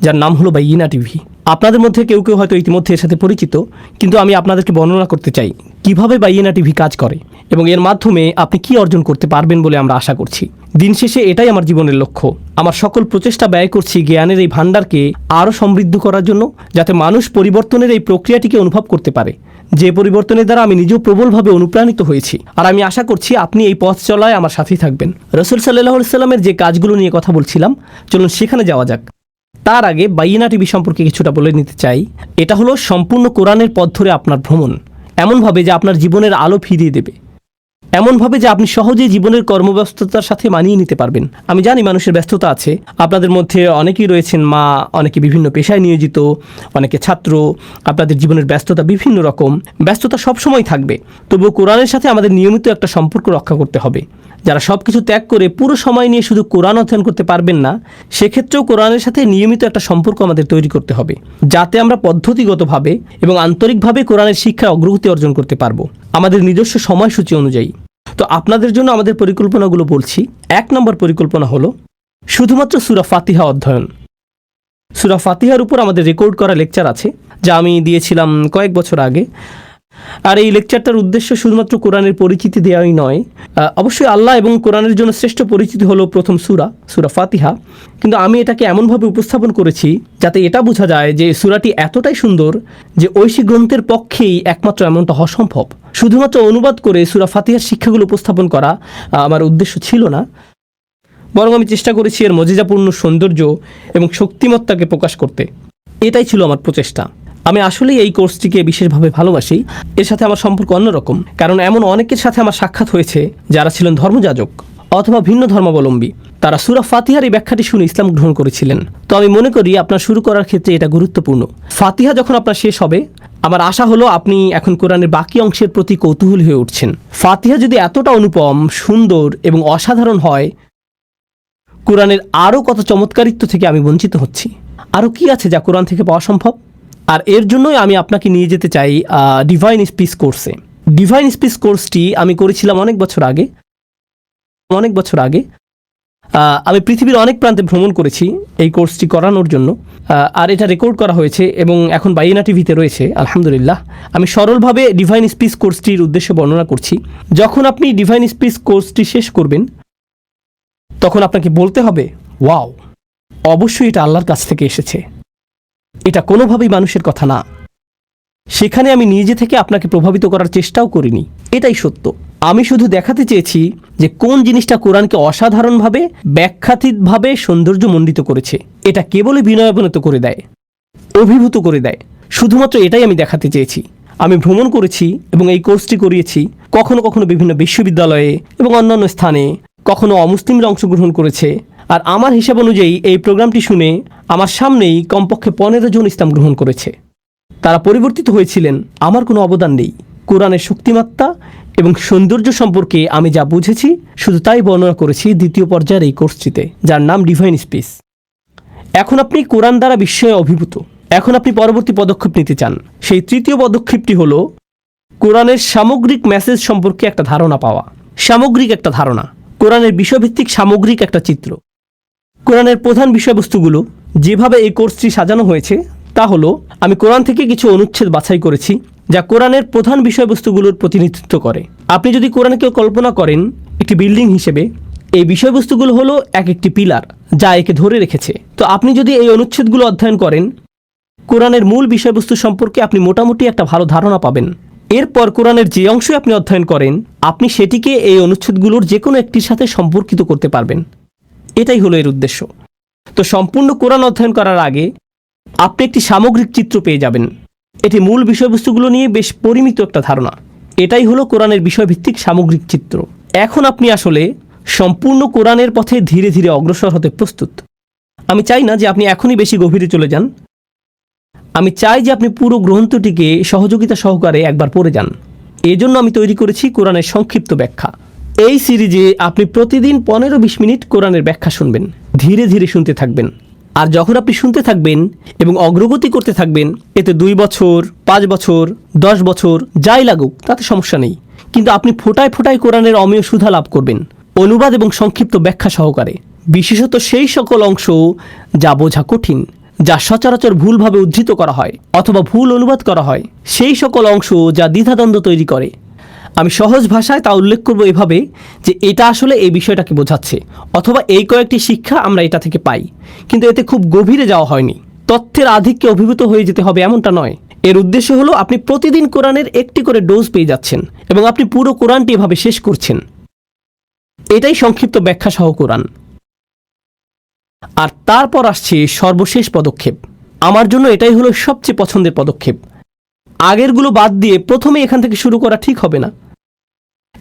যার নাম হলো বাইয়িনা টিভি। আপনাদের মধ্যে কেউ কেউ হয়তো ইতিমধ্যে এর সাথে পরিচিত, কিন্তু আমি আপনাদেরকে বর্ণনা করতে চাই কিভাবে বাইয়িনা টিভি কাজ করে এবং এর মাধ্যমে আপনি কি অর্জন করতে পারবেন বলে আমরা আশা করছি। দিন শেষে এটাই আমার জীবনের লক্ষ্য। আমার সকল প্রচেষ্টা ব্যয় করছি জ্ঞানের এই ভাণ্ডারকে আরও সমৃদ্ধ করার জন্য, যাতে মানুষ পরিবর্তনের এই প্রক্রিয়াটিকে অনুভব করতে পারে, যে পরিবর্তনের দ্বারা আমি নিজেও প্রবলভাবে অনুপ্রাণিত হয়েছি। আর আমি আশা করছি আপনি এই পথ চলায় আমার সাথেই থাকবেন। রসুল সাল্লাল্লাহু আলাইহি সাল্লামের যে কাজগুলো নিয়ে কথা বলছিলাম, চলুন সেখানে যাওয়া যাক। তার আগে বাইয়িনা টিভি সম্পর্কে কিছুটা বলে নিতে চাই। এটা হলো সম্পূর্ণ কোরআনের পথ ধরে আপনার ভ্রমণ, এমনভাবে যে আপনার জীবনের আলো ফিরিয়ে দেবে, এমনভাবে যে আপনি সহজেই জীবনের কর্মব্যস্ততার সাথে মানিয়ে নিতে পারবেন। আমি জানি মানুষের ব্যস্ততা আছে, আপনাদের মধ্যে অনেকেই রয়েছেন মা, অনেকে বিভিন্ন পেশায় নিয়োজিত, অনেকে ছাত্র। আপনাদের জীবনের ব্যস্ততা বিভিন্ন রকম, ব্যস্ততা সবসময় থাকবে। তবুও কোরআনের সাথে আমাদের নিয়মিত একটা সম্পর্ক রক্ষা করতে হবে। যারা সব কিছু ত্যাগ করে পুরো সময় নিয়ে শুধু কোরআন অধ্যয়ন করতে পারবেন না, সেক্ষেত্রেও কোরআনের সাথে নিয়মিত একটা সম্পর্ক আমাদের তৈরি করতে হবে, যাতে আমরা পদ্ধতিগতভাবে এবং আন্তরিকভাবে কোরআনের শিক্ষায় অগ্রগতি অর্জন করতে পারবো আমাদের নিজস্ব সময়সূচি অনুযায়ী। তো আপনাদের জন্য আমাদের পরিকল্পনাগুলো বলছি। 1 নম্বর পরিকল্পনা হলো শুধুমাত্র সূরা ফাতিহা অধ্যয়ন। সূরা ফাতিহার উপর আমাদের রেকর্ড করা লেকচার আছে, যা আমি দিয়েছিলাম কয়েক বছর আগে। আর এই লেকচারটার উদ্দেশ্য শুধুমাত্র কোরআনের পরিচিতি দেওয়াই নয়। অবশ্যই আল্লাহ এবং কোরআনের জন্য শ্রেষ্ঠ পরিচিতি হলো প্রথম সূরা ফাতিহা, কিন্তু আমি এটাকে এমনভাবে উপস্থাপন করেছি যাতে এটা বোঝা যায় যে সূরাটি এতটাই সুন্দর যে ঐশী গ্রন্থের পক্ষেই একমাত্র এমনটা হওয়া সম্ভব। শুধুমাত্র অনুবাদ করে সূরা ফাতিহার শিক্ষাগুলো উপস্থাপন করা আমার উদ্দেশ্য ছিল না, বরং আমি চেষ্টা করেছি এর মজিজাপূর্ণ সৌন্দর্য এবং শক্তিমত্তাকে প্রকাশ করতে। এটাই ছিল আমার প্রচেষ্টা। আমি আসলেই এই কোর্সটিকে বিশেষভাবে ভালোবাসি। এর সাথে আমার সম্পর্ক অন্যরকম, কারণ এমন অনেকের সাথে আমার সাক্ষাৎ হয়েছে যারা ছিলেন ধর্মযাজক অথবা ভিন্ন ধর্মাবলম্বী। তারা সূরা ফাতিহার এই ব্যাখ্যাটি শুনে ইসলাম গ্রহণ করেছিলেন। তো আমি মনে করি আপনার শুরু করার ক্ষেত্রে এটা গুরুত্বপূর্ণ। ফাতিহা যখন আপনার শেষ হবে, আমার আশা হলো আপনি এখন কোরআনের বাকি অংশের প্রতি কৌতূহলী হয়ে উঠছেন। ফাতিহা যদি এতটা অনুপম, সুন্দর এবং অসাধারণ হয়, কোরআনের আরও কত চমৎকারিত্ব থেকে আমি বঞ্চিত হচ্ছি। আরও কি আছে যা কোরআন থেকে পাওয়া সম্ভব? আর এর জন্যই আমি আপনাকে নিয়ে যেতে চাই ডিভাইন স্পিচ কোর্সে। ডিভাইন স্পিচ কোর্সটি আমি করেছিলাম অনেক বছর আগে। আমি পৃথিবীর অনেক প্রান্তে ভ্রমণ করেছি এই কোর্সটি করানোর জন্য, আর এটা রেকর্ড করা হয়েছে এবং এখন বাইনা টিভিতে রয়েছে আলহামদুলিল্লাহ। আমি সরলভাবে ডিভাইন স্পিচ কোর্সটির উদ্দেশ্য বর্ণনা করছি। যখন আপনি ডিভাইন স্পিচ কোর্সটি শেষ করবেন তখন আপনাকে বলতে হবে, ওয়াও, অবশ্যই এটা আল্লাহর কাছ থেকে এসেছে, এটা কোনোভাবেই মানুষের কথা না। সেখানে আমি নিজে থেকে আপনাকে প্রভাবিত করার চেষ্টাও করিনি, এটাই সত্য। আমি শুধু দেখাতে চেয়েছি যে কোন জিনিসটা কোরআনকে অসাধারণভাবে ব্যাখ্যাতীতভাবে সৌন্দর্যমণ্ডিত করেছে। এটা কেবলই বিনয়াবনত করে দেয়, অভিভূত করে দেয়। শুধুমাত্র এটাই আমি দেখাতে চেয়েছি। আমি ভ্রমণ করেছি এবং এই কোর্সটি করিয়েছি কখনো কখনো বিভিন্ন বিশ্ববিদ্যালয়ে এবং অন্যান্য স্থানে, কখনো অমুসলিমরা অংশগ্রহণ করেছে। আর আমার হিসাব অনুযায়ী এই প্রোগ্রামটি শুনে আমার সামনেই কমপক্ষে 15 জন ইসলাম গ্রহণ করেছে। তারা পরিবর্তিত হয়েছিলেন। আমার কোনো অবদান নেই। কোরআনের শক্তিমাত্রা এবং সৌন্দর্য সম্পর্কে আমি যা বুঝেছি শুধু তাই বর্ণনা করেছি দ্বিতীয় পর্যায়ের এই কোর্সটিতে, যার নাম ডিভাইন স্পিচ। এখন আপনি কোরআন দ্বারা বিস্ময়ে অভিভূত। এখন আপনি পরবর্তী পদক্ষেপ নিতে চান। সেই তৃতীয় পদক্ষেপটি হলো কোরআনের সামগ্রিক মেসেজ সম্পর্কে একটা ধারণা পাওয়া। সামগ্রিক একটা ধারণা, কোরআনের বিষয়ভিত্তিক সামগ্রিক একটা চিত্র। কোরআনের প্রধান বিষয়বস্তুগুলো যেভাবে এই কোর্সটি সাজানো হয়েছে তা হলো, আমি কোরআন থেকে কিছু অনুচ্ছেদ বাছাই করেছি যা কোরআনের প্রধান বিষয়বস্তুগুলোর প্রতিনিধিত্ব করে। আপনি যদি কোরআনকে কল্পনা করেন একটি বিল্ডিং হিসেবে, এই বিষয়বস্তুগুলো হলো এক একটি পিলার যা একে ধরে রেখেছে। তো আপনি যদি এই অনুচ্ছেদগুলো অধ্যয়ন করেন, কোরআনের মূল বিষয়বস্তু সম্পর্কে আপনি মোটামুটি একটা ভালো ধারণা পাবেন। এরপর কোরআনের যে অংশ আপনি অধ্যয়ন করেন, আপনি সেটিকে এই অনুচ্ছেদগুলোর যে কোনো একটির সাথে সম্পর্কিত করতে পারবেন। এটাই হলো এর উদ্দেশ্য। তো সম্পূর্ণ কোরআন অধ্যয়ন করার আগে আপনি একটি সামগ্রিক চিত্র পেয়ে যাবেন। এটি মূল বিষয়বস্তুগুলো নিয়ে বেশ পরিমিত একটা ধারণা। এটাই হলো কোরআনের বিষয়ভিত্তিক সামগ্রিক চিত্র। এখন আপনি আসলে সম্পূর্ণ কোরআনের পথে ধীরে ধীরে অগ্রসর হতে প্রস্তুত। আমি চাই না যে আপনি এখনই বেশি গভীরে চলে যান। আমি চাই যে আপনি পুরো গ্রন্থটিকে সহযোগিতা সহকারে একবার পড়ে যান। এজন্য আমি তৈরি করেছি কোরআনের সংক্ষিপ্ত ব্যাখ্যা। এই সিরিজে আপনি প্রতিদিন 15-20 মিনিট কোরআনের ব্যাখ্যা শুনবেন, ধীরে ধীরে শুনতে থাকবেন। আর যখন আপনি শুনতে থাকবেন এবং অগ্রগতি করতে থাকবেন, এতে 2 বছর, 5 বছর, 10 বছর যাই লাগুক তাতে সমস্যা নেই, কিন্তু আপনি ফোটায় ফোটায় কোরআনের অমেয় সুধা লাভ করবেন, অনুবাদ এবং সংক্ষিপ্ত ব্যাখ্যা সহকারে। বিশেষত সেই সকল অংশ যা বোঝা কঠিন, যা সচরাচর ভুলভাবে উদ্ধৃত করা হয় অথবা ভুল অনুবাদ করা হয়, সেই সকল অংশ যা দ্বিধাদ্বন্দ্ব তৈরি করে। আমি সহজ ভাষায় তা উল্লেখ করব এভাবে যে এটা আসলে এই বিষয়টাকে বোঝাচ্ছে, অথবা এই কয়েকটি শিক্ষা আমরা এটা থেকে পাই, কিন্তু এতে খুব গভীরে যাওয়া হয়নি। তথ্যের আধিক্যে অভিভূত হয়ে যেতে হবে এমনটা নয়। এর উদ্দেশ্য হলো আপনি প্রতিদিন কোরআনের একটি করে ডোজ পেয়ে যাচ্ছেন এবং আপনি পুরো কোরআনটি এভাবে শেষ করছেন। এটাই সংক্ষিপ্ত ব্যাখ্যা সহ কোরআন। আর তারপর আসছে সর্বশেষ পদক্ষেপ। আমার জন্য এটাই হলো সবচেয়ে পছন্দের পদক্ষেপ। আগেরগুলো বাদ দিয়ে প্রথমে এখান থেকে শুরু করা ঠিক হবে না।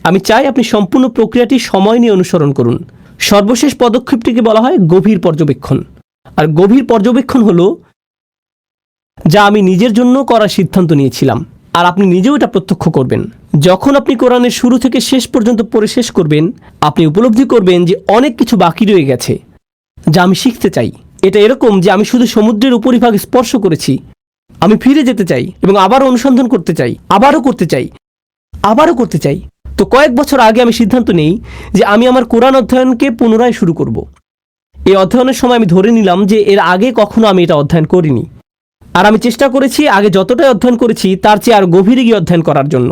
আমি চাই আপনি সম্পূর্ণ প্রক্রিয়াটি সময় নিয়ে অনুসরণ করুন। সর্বশেষ পদক্ষেপটিকে বলা হয় গভীর পর্যবেক্ষণ। আর গভীর পর্যবেক্ষণ হলো যা আমি নিজের জন্য করার সিদ্ধান্ত নিয়েছিলাম, আর আপনি নিজেও এটা প্রত্যক্ষ করবেন। যখন আপনি কোরআনের শুরু থেকে শেষ পর্যন্ত পড়ে শেষ করবেন, আপনি উপলব্ধি করবেন যে অনেক কিছু বাকি রয়ে গেছে যা আমি শিখতে চাই। এটা এরকম যে আমি শুধু সমুদ্রের উপরিভাগ স্পর্শ করেছি, আমি ফিরে যেতে চাই এবং আবারও অনুসন্ধান করতে চাই, আবারও করতে চাই, আবারও করতে চাই। তো কয়েক বছর আগে আমি সিদ্ধান্ত নেই যে আমি আমার কোরআন অধ্যয়নকে পুনরায় শুরু করব। এই অধ্যয়নের সময় আমি ধরে নিলাম যে এর আগে কখনো আমি এটা অধ্যয়ন করিনি, আর আমি চেষ্টা করেছি আগে যতটাই অধ্যয়ন করেছি তার চেয়ে আর গভীরে গিয়ে অধ্যয়ন করার জন্য।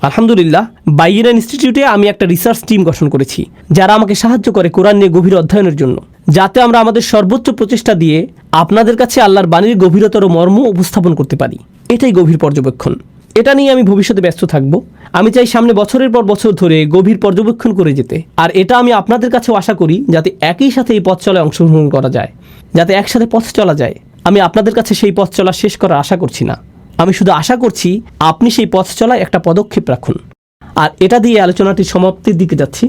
আলহামদুলিল্লাহ, বাইরা ইনস্টিটিউটে আমি একটা রিসার্চ টিম গঠন করেছি যারা আমাকে সাহায্য করে কোরআন নিয়ে গভীর অধ্যয়নের জন্য, যাতে আমরা আমাদের সর্বোচ্চ প্রচেষ্টা দিয়ে আপনাদের কাছে আল্লাহর বাণীর গভীরতর মর্ম উপস্থাপন করতে পারি। এটাই গভীর পর্যবেক্ষণ। এটা নিয়ে আমি ভবিষ্যতে ব্যস্ত থাকব। আমি চাই সামনে বছরের পর বছর ধরে গভীর পর্যবেক্ষণ করে যেতে, আর এটা আমি আপনাদের কাছেও আশা করি যাতে একই সাথে এই পথ চলায় অংশগ্রহণ করা যায়, যাতে একসাথে পথ চলা যায়। আমি আপনাদের কাছে সেই পথ চলা শেষ করার আশা করছি না, আমি শুধু আশা করছি আপনি সেই পথ চলায় একটা পদক্ষেপ রাখুন। আর এটা দিয়ে আলোচনাটির সমাপ্তির দিকে যাচ্ছি।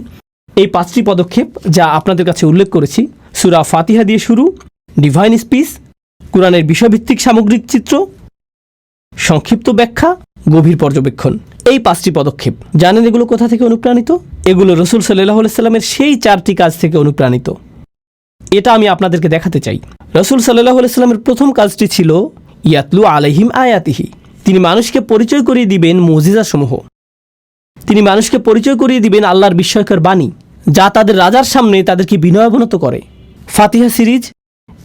এই 5টি পদক্ষেপ যা আপনাদের কাছে উল্লেখ করেছি, সূরা ফাতিহা দিয়ে শুরু, ডিভাইন স্পিচ, কোরআনের বিষয়ভিত্তিক সামগ্রিক চিত্র, সংক্ষিপ্ত ব্যাখ্যা, গভীর পর্যবেক্ষণ, এই 5টি পদক্ষেপ। জানেন এগুলো কোথা থেকে অনুপ্রাণিত? এগুলো রাসূল সাল্লাল্লাহু আলাইহি সাল্লামের সেই 4টি কাজ থেকে অনুপ্রাণিত। এটা আমি আপনাদেরকে দেখাতে চাই। রাসূল সাল্লাল্লাহু আলাইহি সাল্লামের প্রথম কাজটি ছিল ইয়াতলু আলাইহিম আয়াতিহি। তিনি মানুষকে পরিচয় করিয়ে দিবেন মুজিজাসমূহ। তিনি মানুষকে পরিচয় করিয়ে দিবেন আল্লাহর বিস্ময়কর বাণী, যা তাদের রাজার সামনে তাদেরকে বিনয়াবনত করে। ফাতিহা সিরিজ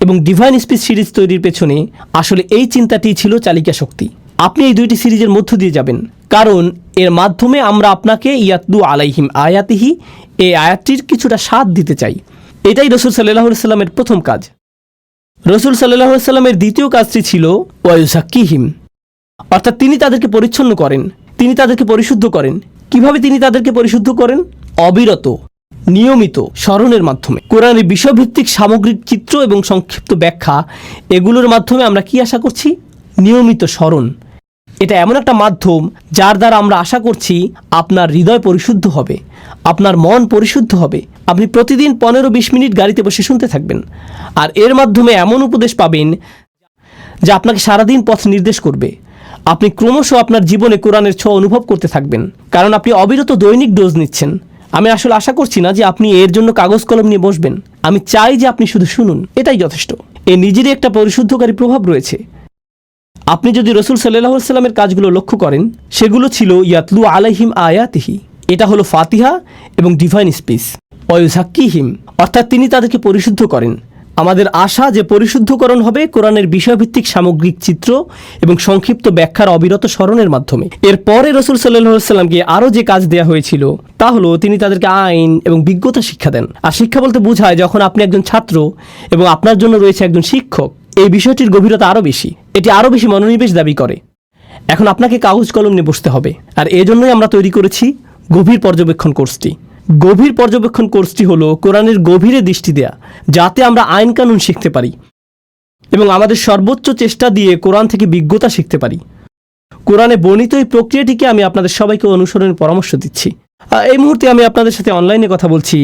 এবং ডিভাইন স্পিচ সিরিজ তৈরির পেছনে আসলে এই চিন্তাটি ছিল চালিকা শক্তি। আপনি এই দুইটি সিরিজের মধ্য দিয়ে যাবেন, কারণ এর মাধ্যমে আমরা আপনাকে ইয়াতলু আলাইহিম আয়াতিহি এই আয়াতটির কিছুটা স্বাদ দিতে চাই। এটাই রসুল সাল্লাল্লাহু আলাইহি সাল্লামের প্রথম কাজ। রসুল সাল্লাল্লাহু আলাইহি সাল্লামের দ্বিতীয় কাজটি ছিল ওয়ায়ুযাক্কিহিম, অর্থাৎ তিনি তাদেরকে পরিচ্ছন্ন করেন, তিনি তাদেরকে পরিশুদ্ধ করেন। কিভাবে তিনি তাদেরকে পরিশুদ্ধ করেন? অবিরত নিয়মিত স্মরণের মাধ্যমে। কোরআনের বিষয়ভিত্তিক সামগ্রিক চিত্র এবং সংক্ষিপ্ত ব্যাখ্যা, এগুলোর মাধ্যমে আমরা কি আশা করছি? নিয়মিত স্মরণ। এটা এমন একটা মাধ্যম যার দ্বারা আমরা আশা করছি আপনার হৃদয় পরিশুদ্ধ হবে, আপনার মন পরিশুদ্ধ হবে। আপনি প্রতিদিন 15-20 মিনিট গাড়িতে বসে শুনতে থাকবেন, আর এর মাধ্যমে এমন উপদেশ পাবেন যা আপনাকে সারাদিন পথ নির্দেশ করবে। আপনি ক্রমশ আপনার জীবনে কোরআনের ছোঁয়া অনুভব করতে থাকবেন, কারণ আপনি অবিরত দৈনিক ডোজ নিচ্ছেন। আমি আসলে আশা করছি না যে আপনি এর জন্য কাগজ কলম নিয়ে বসবেন। আমি চাই যে আপনি শুধু শুনুন, এটাই যথেষ্ট। এর নিজেরই একটা পরিশুদ্ধকারী প্রভাব রয়েছে। আপনি যদি রসুল সাল্লাল্লাহু আলাইহি সাল্লামের কাজগুলো লক্ষ্য করেন, সেগুলো ছিল ইয়াতলু আলাইহিম আয়াতিহি, এটা হলো ফাতিহা এবং ডিভাইন স্পিচ। ওয়ায়ুযাক্কিহিম, অর্থাৎ তিনি তাদেরকে পরিশুদ্ধ করেন। আমাদের আশা যে পরিশুদ্ধকরণ হবে কোরআনের বিষয়ভিত্তিক সামগ্রিক চিত্র এবং সংক্ষিপ্ত ব্যাখ্যার অবিরত স্মরণের মাধ্যমে। এরপরে রসুল সাল্লাল্লাহু আলাইহি সাল্লামকে আরও যে কাজ দেওয়া হয়েছিল তা হলো তিনি তাদেরকে আইন এবং বিজ্ঞতা শিক্ষা দেন। আর শিক্ষা বলতে বোঝায় যখন আপনি একজন ছাত্র এবং আপনার জন্য রয়েছে একজন শিক্ষক, এই বিষয়টির গভীরতা আরও বেশি, এটি আরও বেশি মনোনিবেশ দাবি করে। এখন আপনাকে কাগজ কলম নিয়ে বসতে হবে, আর এজন্যই আমরা তৈরি করেছি গভীর পর্যবেক্ষণ কোর্সটি। গভীর পর্যবেক্ষণ কোর্সটি হলো কোরআনের গভীরে দৃষ্টি দেয়া, যাতে আমরা আইন কানুন শিখতে পারি এবং আমাদের সর্বোচ্চ চেষ্টা দিয়ে কোরআন থেকে বিজ্ঞতা শিখতে পারি। কোরআনে বর্ণিত এই প্রক্রিয়াটিকে আমি আপনাদের সবাইকে অনুসরণের পরামর্শ দিচ্ছি। এই মুহূর্তে আমি আপনাদের সাথে অনলাইনে কথা বলছি,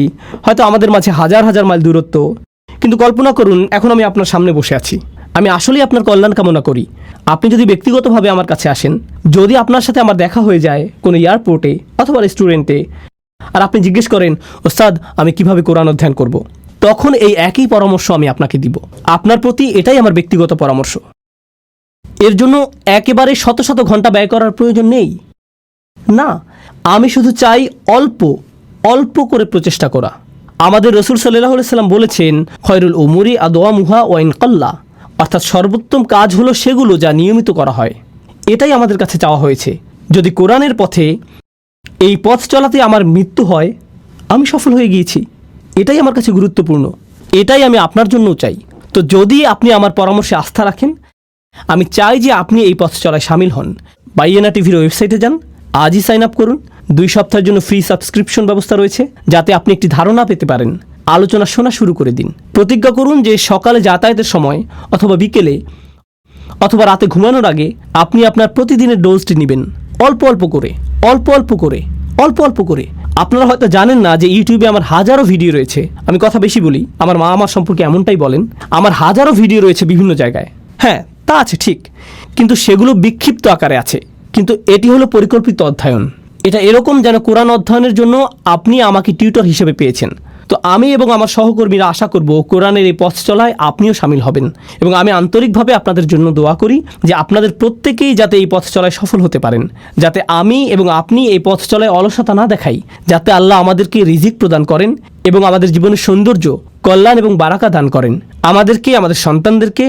হয়তো আমাদের মাঝে হাজার হাজার মাইল দূরত্ব, কিন্তু কল্পনা করুন এখন আমি আপনার সামনে বসে আছি। আমি আসলেই আপনার কল্যাণ কামনা করি। আপনি যদি ব্যক্তিগতভাবে আমার কাছে আসেন, যদি আপনার সাথে আমার দেখা হয়ে যায় কোনো এয়ারপোর্টে অথবা রেস্টুরেন্টে, আর আপনি জিজ্ঞেস করেন, ওস্তাদ আমি কিভাবে কোরআন অধ্যয়ন করব, তখন এই একই পরামর্শ আমি আপনাকে দিব। আপনার প্রতি এটাই আমার ব্যক্তিগত পরামর্শ। এর জন্য একেবারে শত শত ঘন্টা ব্যয় করার প্রয়োজন নেই। না, আমি শুধু চাই অল্প অল্প করে প্রচেষ্টা করা। আমাদের রসুল সাল্লাল্লাহু আলাইহি সাল্লাম বলেছেন, খয়রুল উমুরি আদওয়ামুহা ওয়া ইন কাল্লা, অর্থাৎ সর্বোত্তম কাজ হলো সেগুলো যা নিয়মিত করা হয়। এটাই আমাদের কাছে চাওয়া হয়েছে। যদি কোরআনের পথে এই পথ চলাতে আমার মৃত্যু হয়, আমি সফল হয়ে গিয়েছি। এটাই আমার কাছে গুরুত্বপূর্ণ, এটাই আমি আপনার জন্যও চাই। তো যদি আপনি আমার পরামর্শে আস্থা রাখেন, আমি চাই যে আপনি এই পথ চলায় সামিল হন। বাইয়েনা টিভির ওয়েবসাইটে যান, আজই সাইন আপ করুন। 2 সপ্তাহের জন্য ফ্রি সাবস্ক্রিপশন ব্যবস্থা রয়েছে, যাতে আপনি একটি ধারণা পেতে পারেন। আলোচনা শোনা শুরু করে দিন। প্রতিজ্ঞা করুন যে সকালে যাতায়াতের সময় অথবা বিকেলে অথবা রাতে ঘুমানোর আগে আপনি আপনার প্রতিদিনের ডোজটি নেবেন, অল্প অল্প করে অল্প অল্প করে অল্প অল্প করে। আপনারা হয়তো জানেন না যে ইউটিউবে আমার হাজারো ভিডিও রয়েছে। আমি কথা বেশি বলি, আমার মা আমার সম্পর্কে এমনটাই বলেন। আমার হাজারো ভিডিও রয়েছে বিভিন্ন জায়গায়। হ্যাঁ, তা আছে ঠিক, কিন্তু সেগুলো বিক্ষিপ্ত আকারে আছে। কিন্তু এটি হলো পরিকল্পিত অধ্যয়ন। এটা এরকম যেন কোরআন অধ্যয়নের জন্য আপনি আমাকে টিউটর হিসেবে পেয়েছেন। তো আমি এবং আমার সহকর্মীরা আশা করব কোরআনের এই পথ চলায় আপনিও সামিল হবেন, এবং আমি আন্তরিকভাবে আপনাদের জন্য দোয়া করি যে আপনাদের প্রত্যেকেই যাতে এই পথ চলায় সফল হতে পারেন, যাতে আমি এবং আপনি এই পথ চলায় অলসতা না দেখাই, যাতে আল্লাহ আমাদেরকে রিজিক প্রদান করেন এবং আমাদের জীবনের সৌন্দর্য, কল্যাণ এবং বারাকা দান করেন। আমাদেরকে, আমাদের সন্তানদেরকে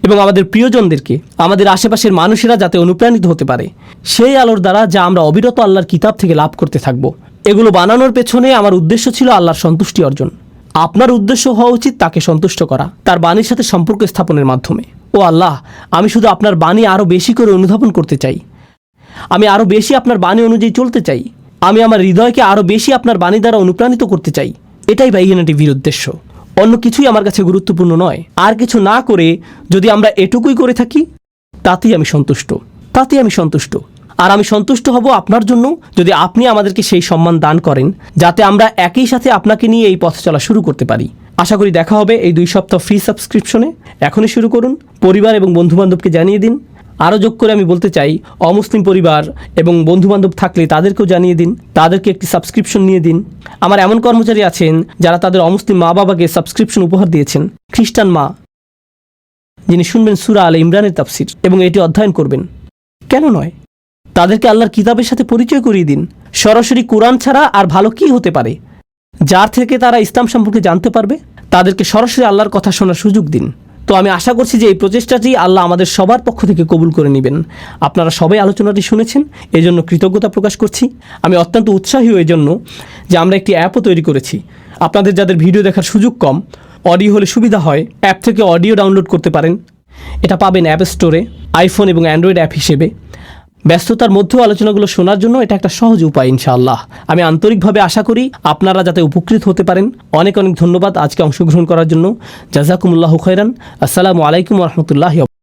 এবং আমাদের প্রিয়জনদেরকে, আমাদের আশেপাশের মানুষেরা যাতে অনুপ্রাণিত হতে পারে সেই আলোর দ্বারা, যা আমরা অবিরত আল্লাহর কিতাব থেকে লাভ করতে থাকব। এগুলো বানানোর পেছনে আমার উদ্দেশ্য ছিল আল্লাহর সন্তুষ্টি অর্জন। আপনার উদ্দেশ্য হওয়া উচিত তাকে সন্তুষ্ট করা, তার বাণীর সাথে সম্পর্ক স্থাপনের মাধ্যমে। ও আল্লাহ, আমি শুধু আপনার বাণী আরও বেশি করে অনুধাবন করতে চাই। আমি আরও বেশি আপনার বাণী অনুযায়ী চলতে চাই। আমি আমার হৃদয়কে আরও বেশি আপনার বাণী দ্বারা অনুপ্রাণিত করতে চাই। এটাই বাইয়েনা টিভির উদ্দেশ্য। অন্য কিছুই আমার কাছে গুরুত্বপূর্ণ নয়। আর কিছু না করে যদি আমরা এটুকুই করে থাকি, তাতেই আমি সন্তুষ্ট, তাতেই আমি সন্তুষ্ট। আর আমি সন্তুষ্ট হব আপনার জন্য যদি আপনি আমাদেরকে সেই সম্মান দান করেন, যাতে আমরা একই সাথে আপনাকে নিয়ে এই পথ চলা শুরু করতে পারি। আশা করি দেখা হবে এই 2 সপ্তাহ ফ্রি সাবস্ক্রিপশনে। এখনই শুরু করুন। পরিবার এবং বন্ধুবান্ধবকে জানিয়ে দিন। আরও যোগ করে আমি বলতে চাই, অমুসলিম পরিবার এবং বন্ধুবান্ধব থাকলে তাদেরকেও জানিয়ে দিন, তাদেরকে একটি সাবস্ক্রিপশন নিয়ে দিন। আমার এমন কর্মচারী আছেন যারা তাদের অমুসলিম মা বাবাকে সাবস্ক্রিপশন উপহার দিয়েছেন। খ্রিস্টান মা, যিনি শুনবেন সূরা আলে ইমরানের তাফসির এবং এটি অধ্যয়ন করবেন। কেন নয়, তাদেরকে আল্লাহর কিতাবের সাথে পরিচয় করিয়ে দিন। সরাসরি কোরআন ছাড়া আর ভালো কি হতে পারে? যার থেকে তারা ইসলাম সম্পর্কে জানতে পারবে, তাদেরকে সরাসরি আল্লাহর কথা শোনার সুযোগ দিন। তো আমি আশা করছি যে এই প্রচেষ্টাটি আল্লাহ আমাদের সবার পক্ষ থেকে কবুল করে নেবেন। আপনারা সবাই আলোচনাটি শুনেছেন, এই জন্য কৃতজ্ঞতা প্রকাশ করছি। আমি অত্যন্ত উৎসাহী এই জন্য যে আমরা একটি অ্যাপও তৈরি করেছি। আপনাদের যাদের ভিডিও দেখার সুযোগ কম, অডিও হলে সুবিধা হয়, অ্যাপ থেকে অডিও ডাউনলোড করতে পারেন। এটা পাবেন অ্যাপ স্টোরে, আইফোন এবং অ্যান্ড্রয়েড অ্যাপ হিসেবে। ব্যস্ততার মধ্যেও আলোচনাগুলো শোনার জন্য এটা একটা সহজ উপায় ইনশাআল্লাহ। আমি আন্তরিকভাবে আশা করি আপনারা যাতে উপকৃত হতে পারেন। অনেক অনেক ধন্যবাদ আজকে অংশগ্রহণ করার জন্য। জাযাকুমুল্লাহু খাইরান। আসসালামু আলাইকুম ওয়া রাহমাতুল্লাহি।